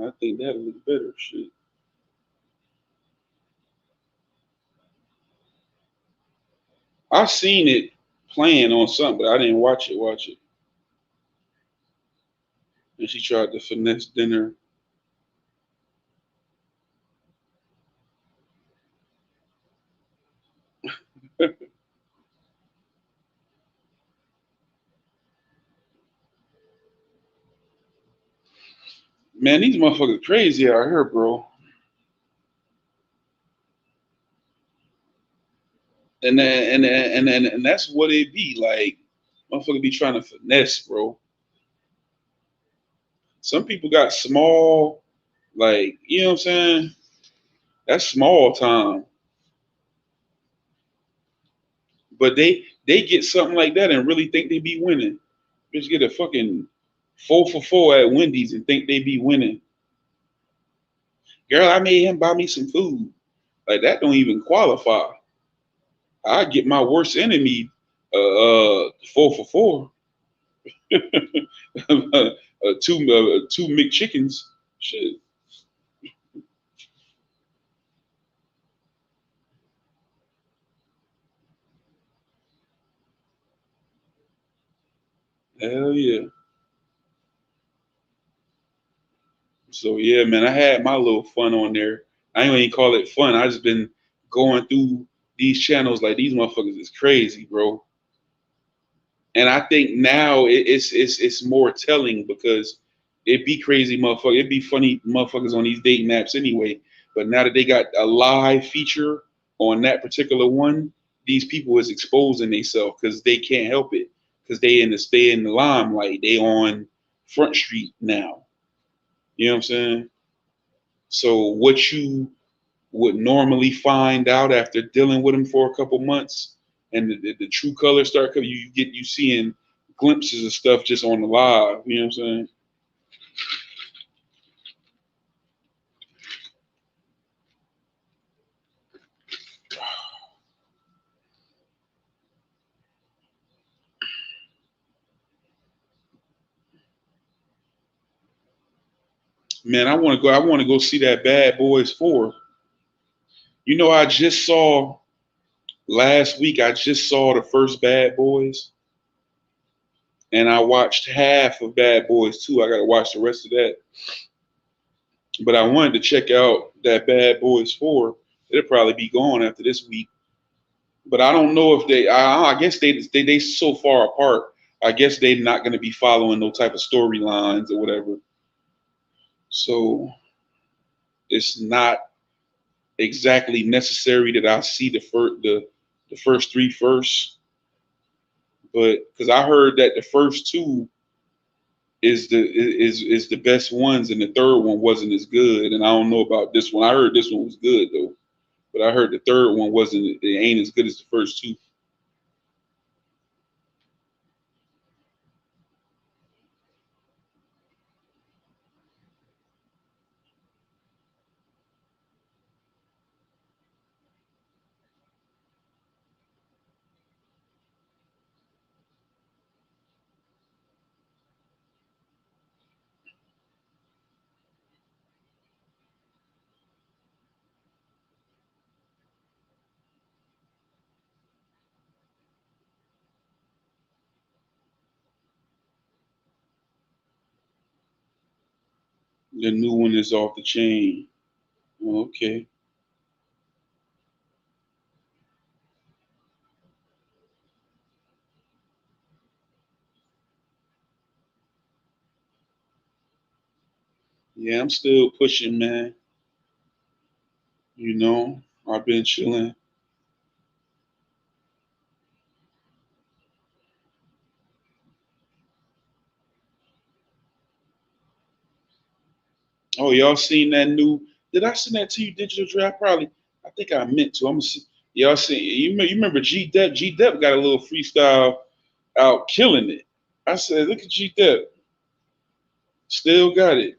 I think that'll look better. Shit. I seen it playing on something, but I didn't watch it. Watch it. And she tried to finesse dinner. Man, these motherfuckers crazy out here, bro. And that's what it be like. Motherfucker be trying to finesse, bro. Some people got small, like you know what I'm saying. That's small time, but they get something like that and really think they be winning. Just get a fucking 4 for 4 at Wendy's and think they be winning. Girl, I made him buy me some food. Like that don't even qualify. I get my worst enemy 4 for 4. Two McChickens. Shit. Hell yeah. So yeah, man, I had my little fun on there. I ain't even call it fun. I just been going through these channels like these motherfuckers is crazy, bro. And I think now it's more telling because it be crazy motherfucker. It be funny motherfuckers on these dating apps anyway. But now that they got a live feature on that particular one, these people is exposing themselves because they can't help it because they in the limelight. They on Front Street now. You know what I'm saying? So what you would normally find out after dealing with them for a couple months and the true colors start coming, you seeing glimpses of stuff just on the live. You know what I'm saying? Man, I want to go. I want to go see that Bad Boys 4. You know, I just saw last week. I just saw the first Bad Boys, and I watched half of Bad Boys 2. I got to watch the rest of that. But I wanted to check out that Bad Boys 4. It'll probably be gone after this week. But I don't know if they. I guess they so far apart. I guess they're not going to be following no type of storylines or whatever. So it's not exactly necessary that I see the first three first. But because I heard that the first two is the best ones, and the third one wasn't as good. And I don't know about this one. I heard this one was good though, but I heard the third one wasn't. It ain't as good as the first two. The new one is off the chain. Okay. Yeah, I'm still pushing, man. You know, I've been chilling. Oh, y'all seen that new? Did I send that to you, Digital Draft? Probably. I think I meant to. Y'all see? You remember G Dep? G Dep got a little freestyle out killing it. I said, look at G Dep. Still got it.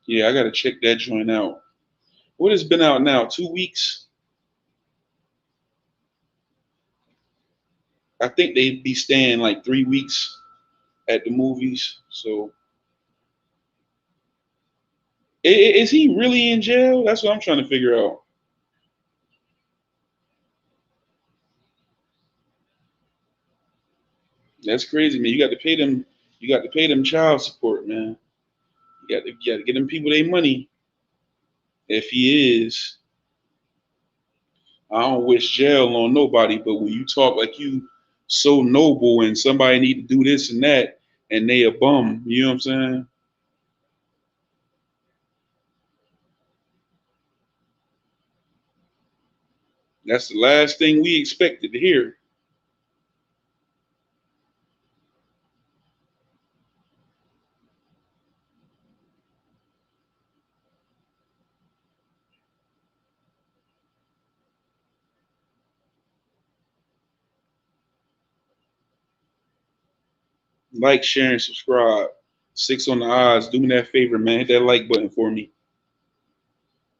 Yeah, I gotta check that joint out. What has been out now? 2 weeks? I think they'd be staying like 3 weeks at the movies. So is he really in jail? That's what I'm trying to figure out. That's crazy, man. You got to pay them. You got to pay them child support, man. You got to get them people their money. If he is, I don't wish jail on nobody. But when you talk like you so noble and somebody need to do this and that, and they a bum, you know what I'm saying? That's the last thing we expected to hear. Like, share, and subscribe. 6 on the odds. Do me that favor, man. Hit that like button for me.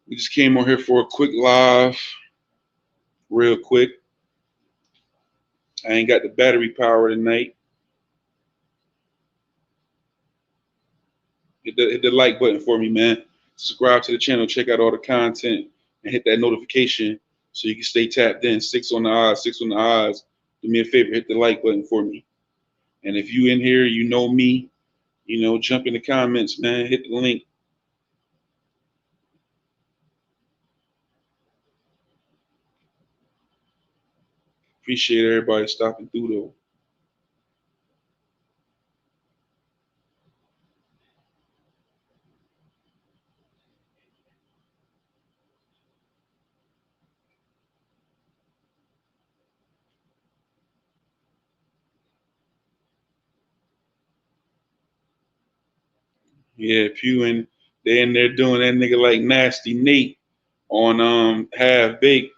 We just came on here for a quick live, real quick. I ain't got the battery power tonight. Hit the like button for me, man. Subscribe to the channel, check out all the content, and hit that notification so you can stay tapped in. Six on the eyes, six on the eyes. Do me a favor, hit the like button for me. And if you in here, you know me, jump in the comments, man. Hit the link. Appreciate everybody stopping through though. Yeah, Pew and they in there doing that nigga like Nasty Nate on Half Baked.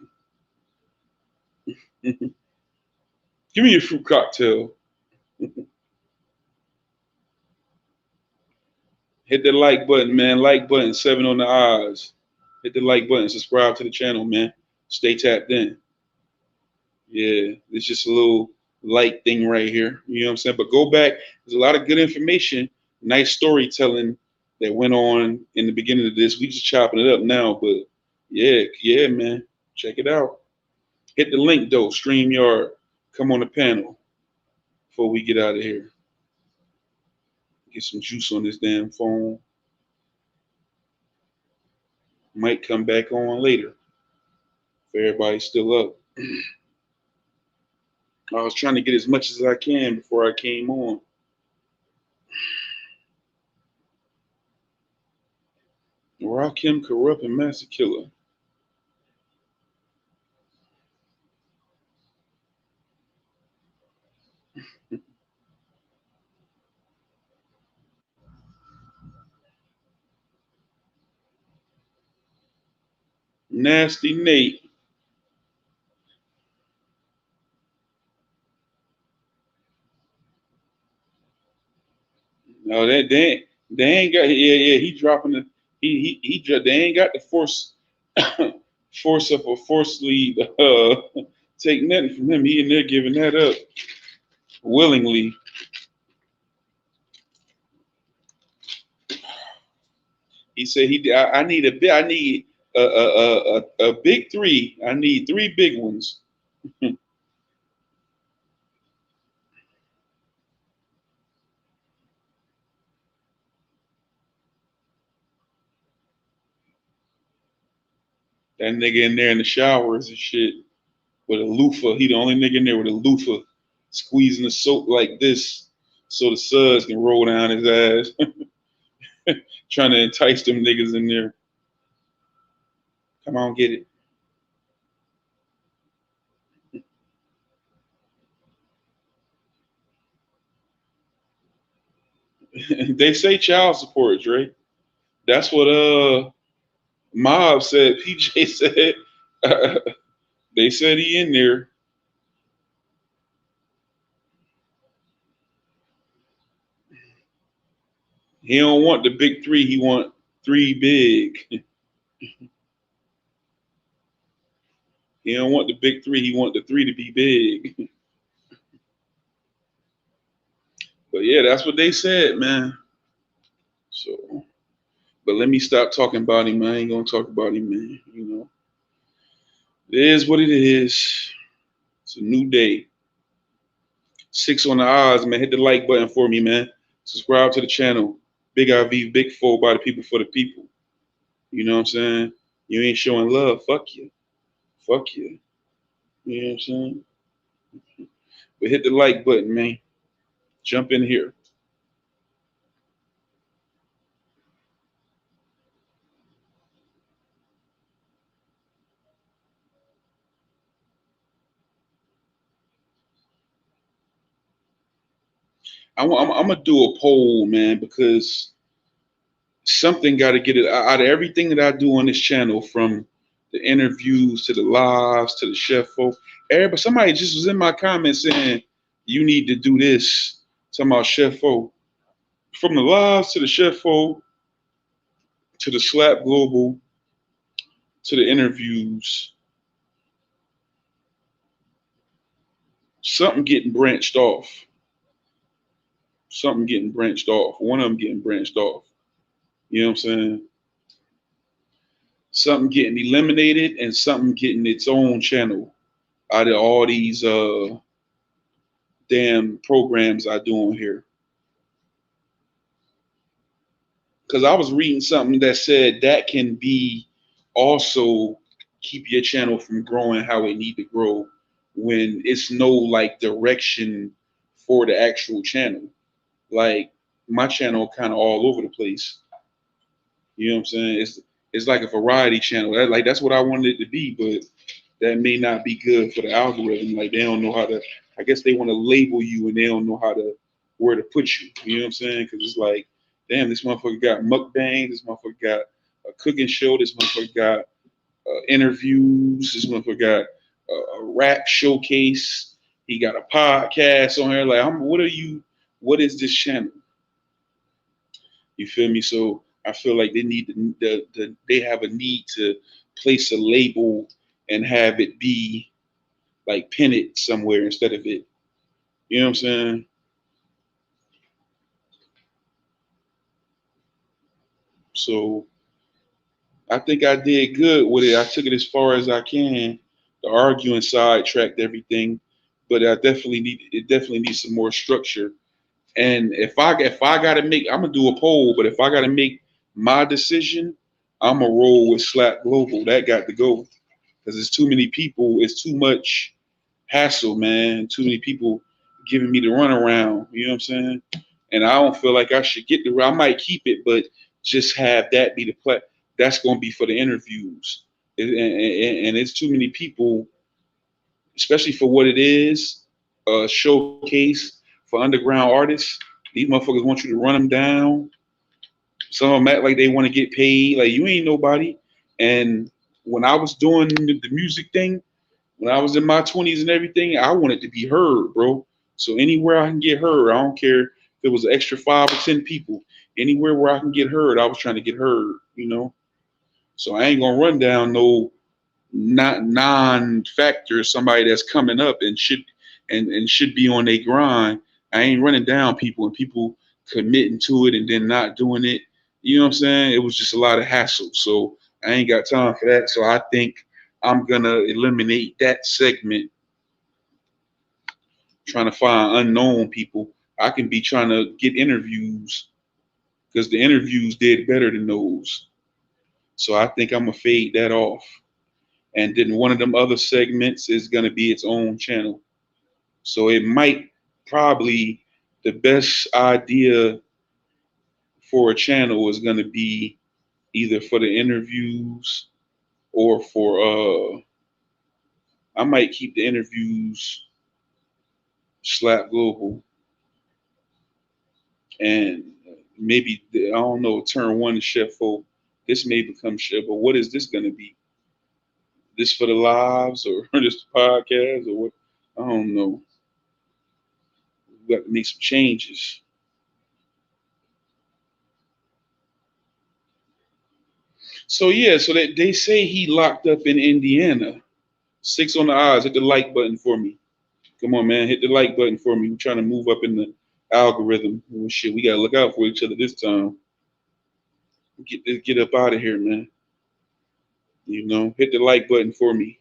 Give me a fruit cocktail. Hit the like button, man. Like button, 7 on the eyes. Hit the like button, subscribe to the channel, man. Stay tapped in. Yeah, it's just a little light thing right here. You know what I'm saying? But go back. There's a lot of good information, nice storytelling that went on in the beginning of this. We just chopping it up now, but yeah, man. Check it out. Hit the link though, StreamYard. Come on the panel before we get out of here. Get some juice on this damn phone. Might come back on later if everybody's still up. I was trying to get as much as I can before I came on. Rakim corrupt and master killer. Nasty Nate. No, they ain't got he dropping the they ain't got the force force up or forcefully take nothing from him. He in there giving that up willingly. He said I need a big three. I need three big ones. That nigga in there in the showers and shit with a loofah. He the only nigga in there with a loofah, squeezing the soap like this so the suds can roll down his ass. Trying to entice them niggas in there. Come on, get it. They say child support, Dre. That's what Mob said. PJ said. They said he in there. He don't want the big three. He want three big. He don't want the big three. He want the three to be big. But yeah, that's what they said, man. So, but let me stop talking about him. I ain't gonna talk about him, man. It is what it is. It's a new day. 6 on the odds, man. Hit the like button for me, man. Subscribe to the channel. Big IV, big four by the people for the people. You know what I'm saying? You ain't showing love. Fuck you. Fuck you. You know what I'm saying? But hit the like button, man. Jump in here. I'm gonna do a poll, man, because something got to get it out of everything that I do on this channel, from the interviews to the lives to the chef folk. Everybody, somebody just was in my comments saying you need to do this. Talking about chef folk, from the lives to the chef folk to the Slap Global to the interviews something getting branched off. Something getting branched off. One of them getting branched off. You know what I'm saying? Something getting eliminated and something getting its own channel out of all these damn programs I do on here. Because I was reading something that said that can be also keep your channel from growing how it need to grow when it's no like direction for the actual channel. Like my channel kind of all over the place. You know what I'm saying? It's like a variety channel. That's what I wanted it to be, but that may not be good for the algorithm. Like they don't know how to. I guess they want to label you and they don't know how to where to put you. You know what I'm saying? Because it's like, damn, this motherfucker got mukbang. This motherfucker got a cooking show. This motherfucker got interviews. This motherfucker got a rap showcase. He got a podcast on here. Like, what are you? What is this channel? You feel me? So I feel like they need they have a need to place a label and have it be like pin it somewhere instead of it. You know what I'm saying? So I think I did good with it. I took it as far as I can. The arguing side tracked everything, but I definitely need it. Definitely needs some more structure. And if I gotta make, I'm gonna do a poll. But if I gotta make my decision, I'm gonna roll with Slap Global. That got to go because it's too many people. It's too much hassle, man. Too many people giving me the runaround. You know what I'm saying? And I don't feel like I should get the. I might keep it, but just have that be the play. That's going to be for the interviews, and it's too many people, especially for what it is, a showcase for underground artists. These motherfuckers want you to run them down. Some of them act like they want to get paid. Like you ain't nobody. And when I was doing the music thing, when I was in my 20s and everything, I wanted to be heard, bro. So anywhere I can get heard, I don't care if it was an extra 5 or 10 people. Anywhere where I can get heard, I was trying to get heard, you know. So I ain't gonna run down no not non-factor, somebody that's coming up and should be on their grind. I ain't running down people and people committing to it and then not doing it. You know what I'm saying? It was just a lot of hassle. So I ain't got time for that. So I think I'm gonna eliminate that segment, trying to find unknown people. I can be trying to get interviews because the interviews did better than those. So I think I'm gonna fade that off. And then one of them other segments is gonna be its own channel. So it might probably the best idea for a channel is gonna be either for the interviews or for I might keep the interviews slap global and maybe I don't know, turn one to Chef O. This may become Chef, but what is this gonna be? This for the lives or this podcast or what? I don't know. We got to make some changes. So yeah, so they say he locked up in Indiana. 6 on the eyes. Hit the like button for me. Come on, man. Hit the like button for me. We're trying to move up in the algorithm. Oh, shit, we gotta look out for each other this time. Get up out of here, man. You know, hit the like button for me.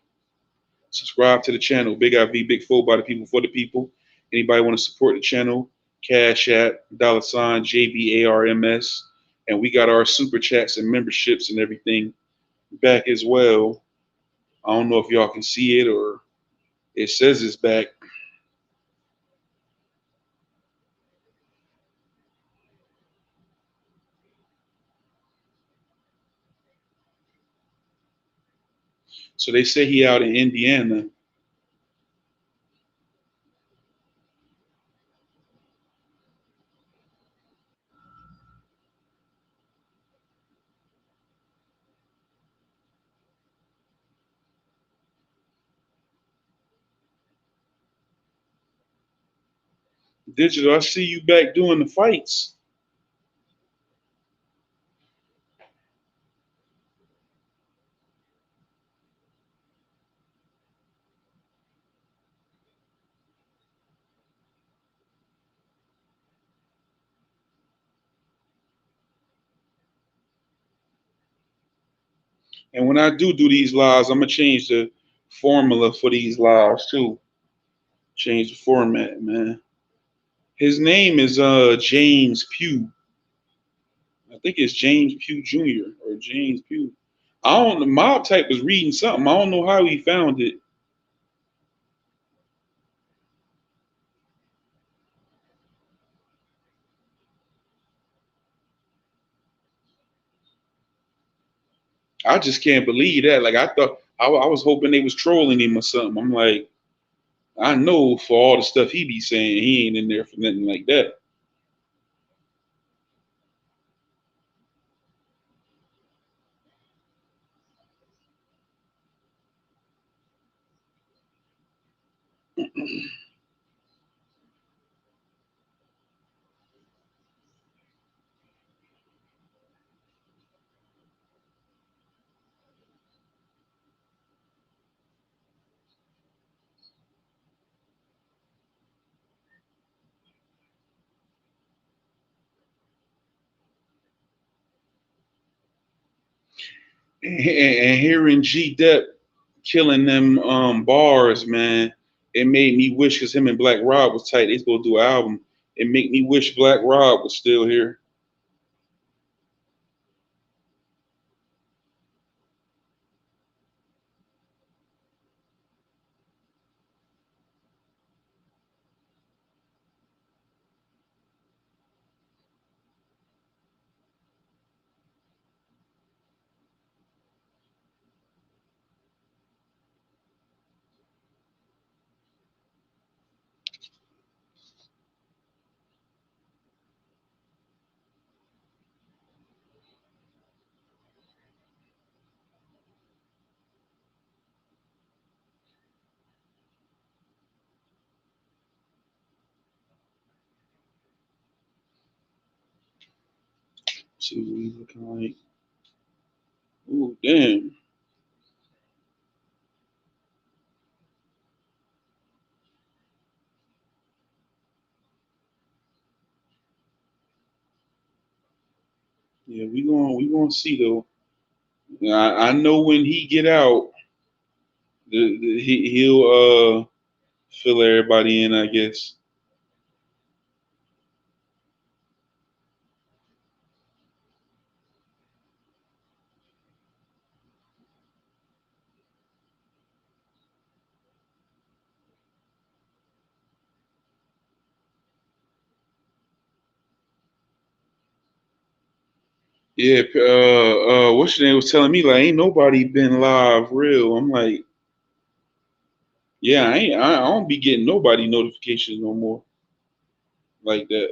Subscribe to the channel. Big IV, Big Four by the people for the people. Anybody want to support the channel? Cash App, $ JBARMS. And we got our super chats and memberships and everything back as well. I don't know if y'all can see it or it says it's back. So they say he out in Indiana. Digital, I see you back doing the fights. And when I do these lives, I'm gonna change the formula for these lives too. Change the format, man. His name is James Pugh. I think it's James Pugh Jr. or James Pugh. I don't. The mob type was reading something. I don't know how he found it. I just can't believe that. Like I thought, I was hoping they was trolling him or something. I'm like, I know for all the stuff he be saying, he ain't in there for nothing like that. And hearing G Dep killing them bars, man, it made me wish because him and Black Rob was tight. They supposed to do an album. It make me wish Black Rob was still here. See what he's looking like. Ooh, damn. Yeah, we gonna see though. I know when he get out, he'll fill everybody in. I guess. Yeah. What's your name was telling me like ain't nobody been live real. I'm like, yeah, I don't be getting nobody notifications no more like that.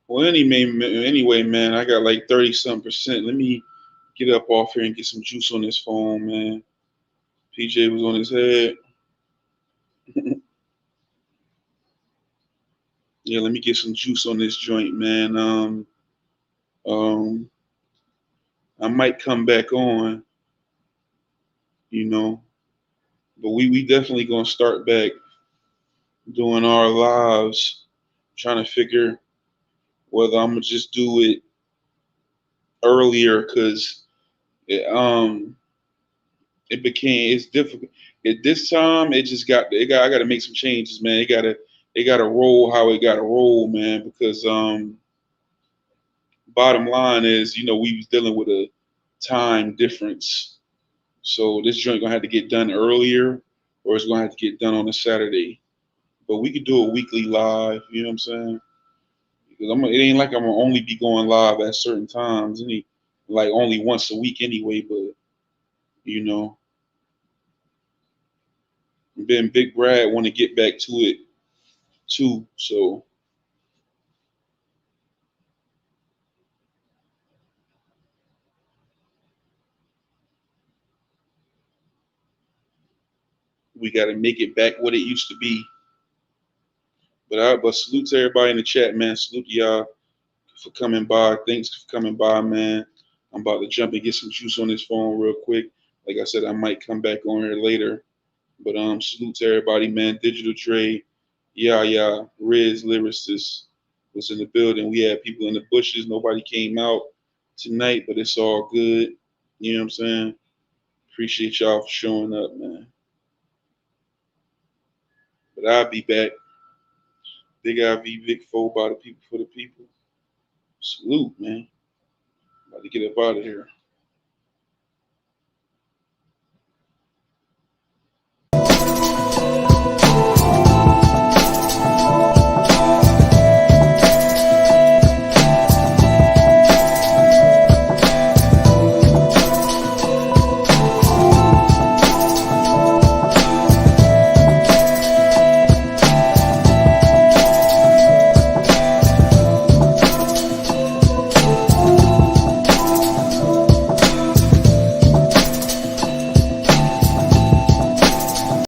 Well, anyway, man, I got like 30 something percent. Let me get up off here and get some juice on this phone, man. PJ was on his head. Yeah, let me get some juice on this joint, man. Um, I might come back on, you know, but we definitely gonna start back doing our lives, trying to figure whether I'm gonna just do it earlier because it became it's difficult. At this time, I got to make some changes, man. It gotta roll how it gotta roll, man. Because bottom line is, we was dealing with a time difference, so this joint gonna have to get done earlier, or it's gonna have to get done on a Saturday. But we could do a weekly live. You know what I'm saying? Because it ain't like I'm gonna only be going live at certain times, like only once a week anyway. But you know, then Big Brad want to get back to it too. So we got to make it back what it used to be. But salute to everybody in the chat, man. Salute to y'all for coming by. Thanks for coming by, man. I'm about to jump and get some juice on this phone real quick. Like I said, I might come back on here later. But salute to everybody, man. Digital Dre, yeah, Riz lyricist was in the building. We had people in the bushes. Nobody came out tonight, but it's all good. You know what I'm saying? Appreciate y'all for showing up, man. But I'll be back. Big IV, Vic Foe, by the people for the people. Salute, man. About to get up out of here.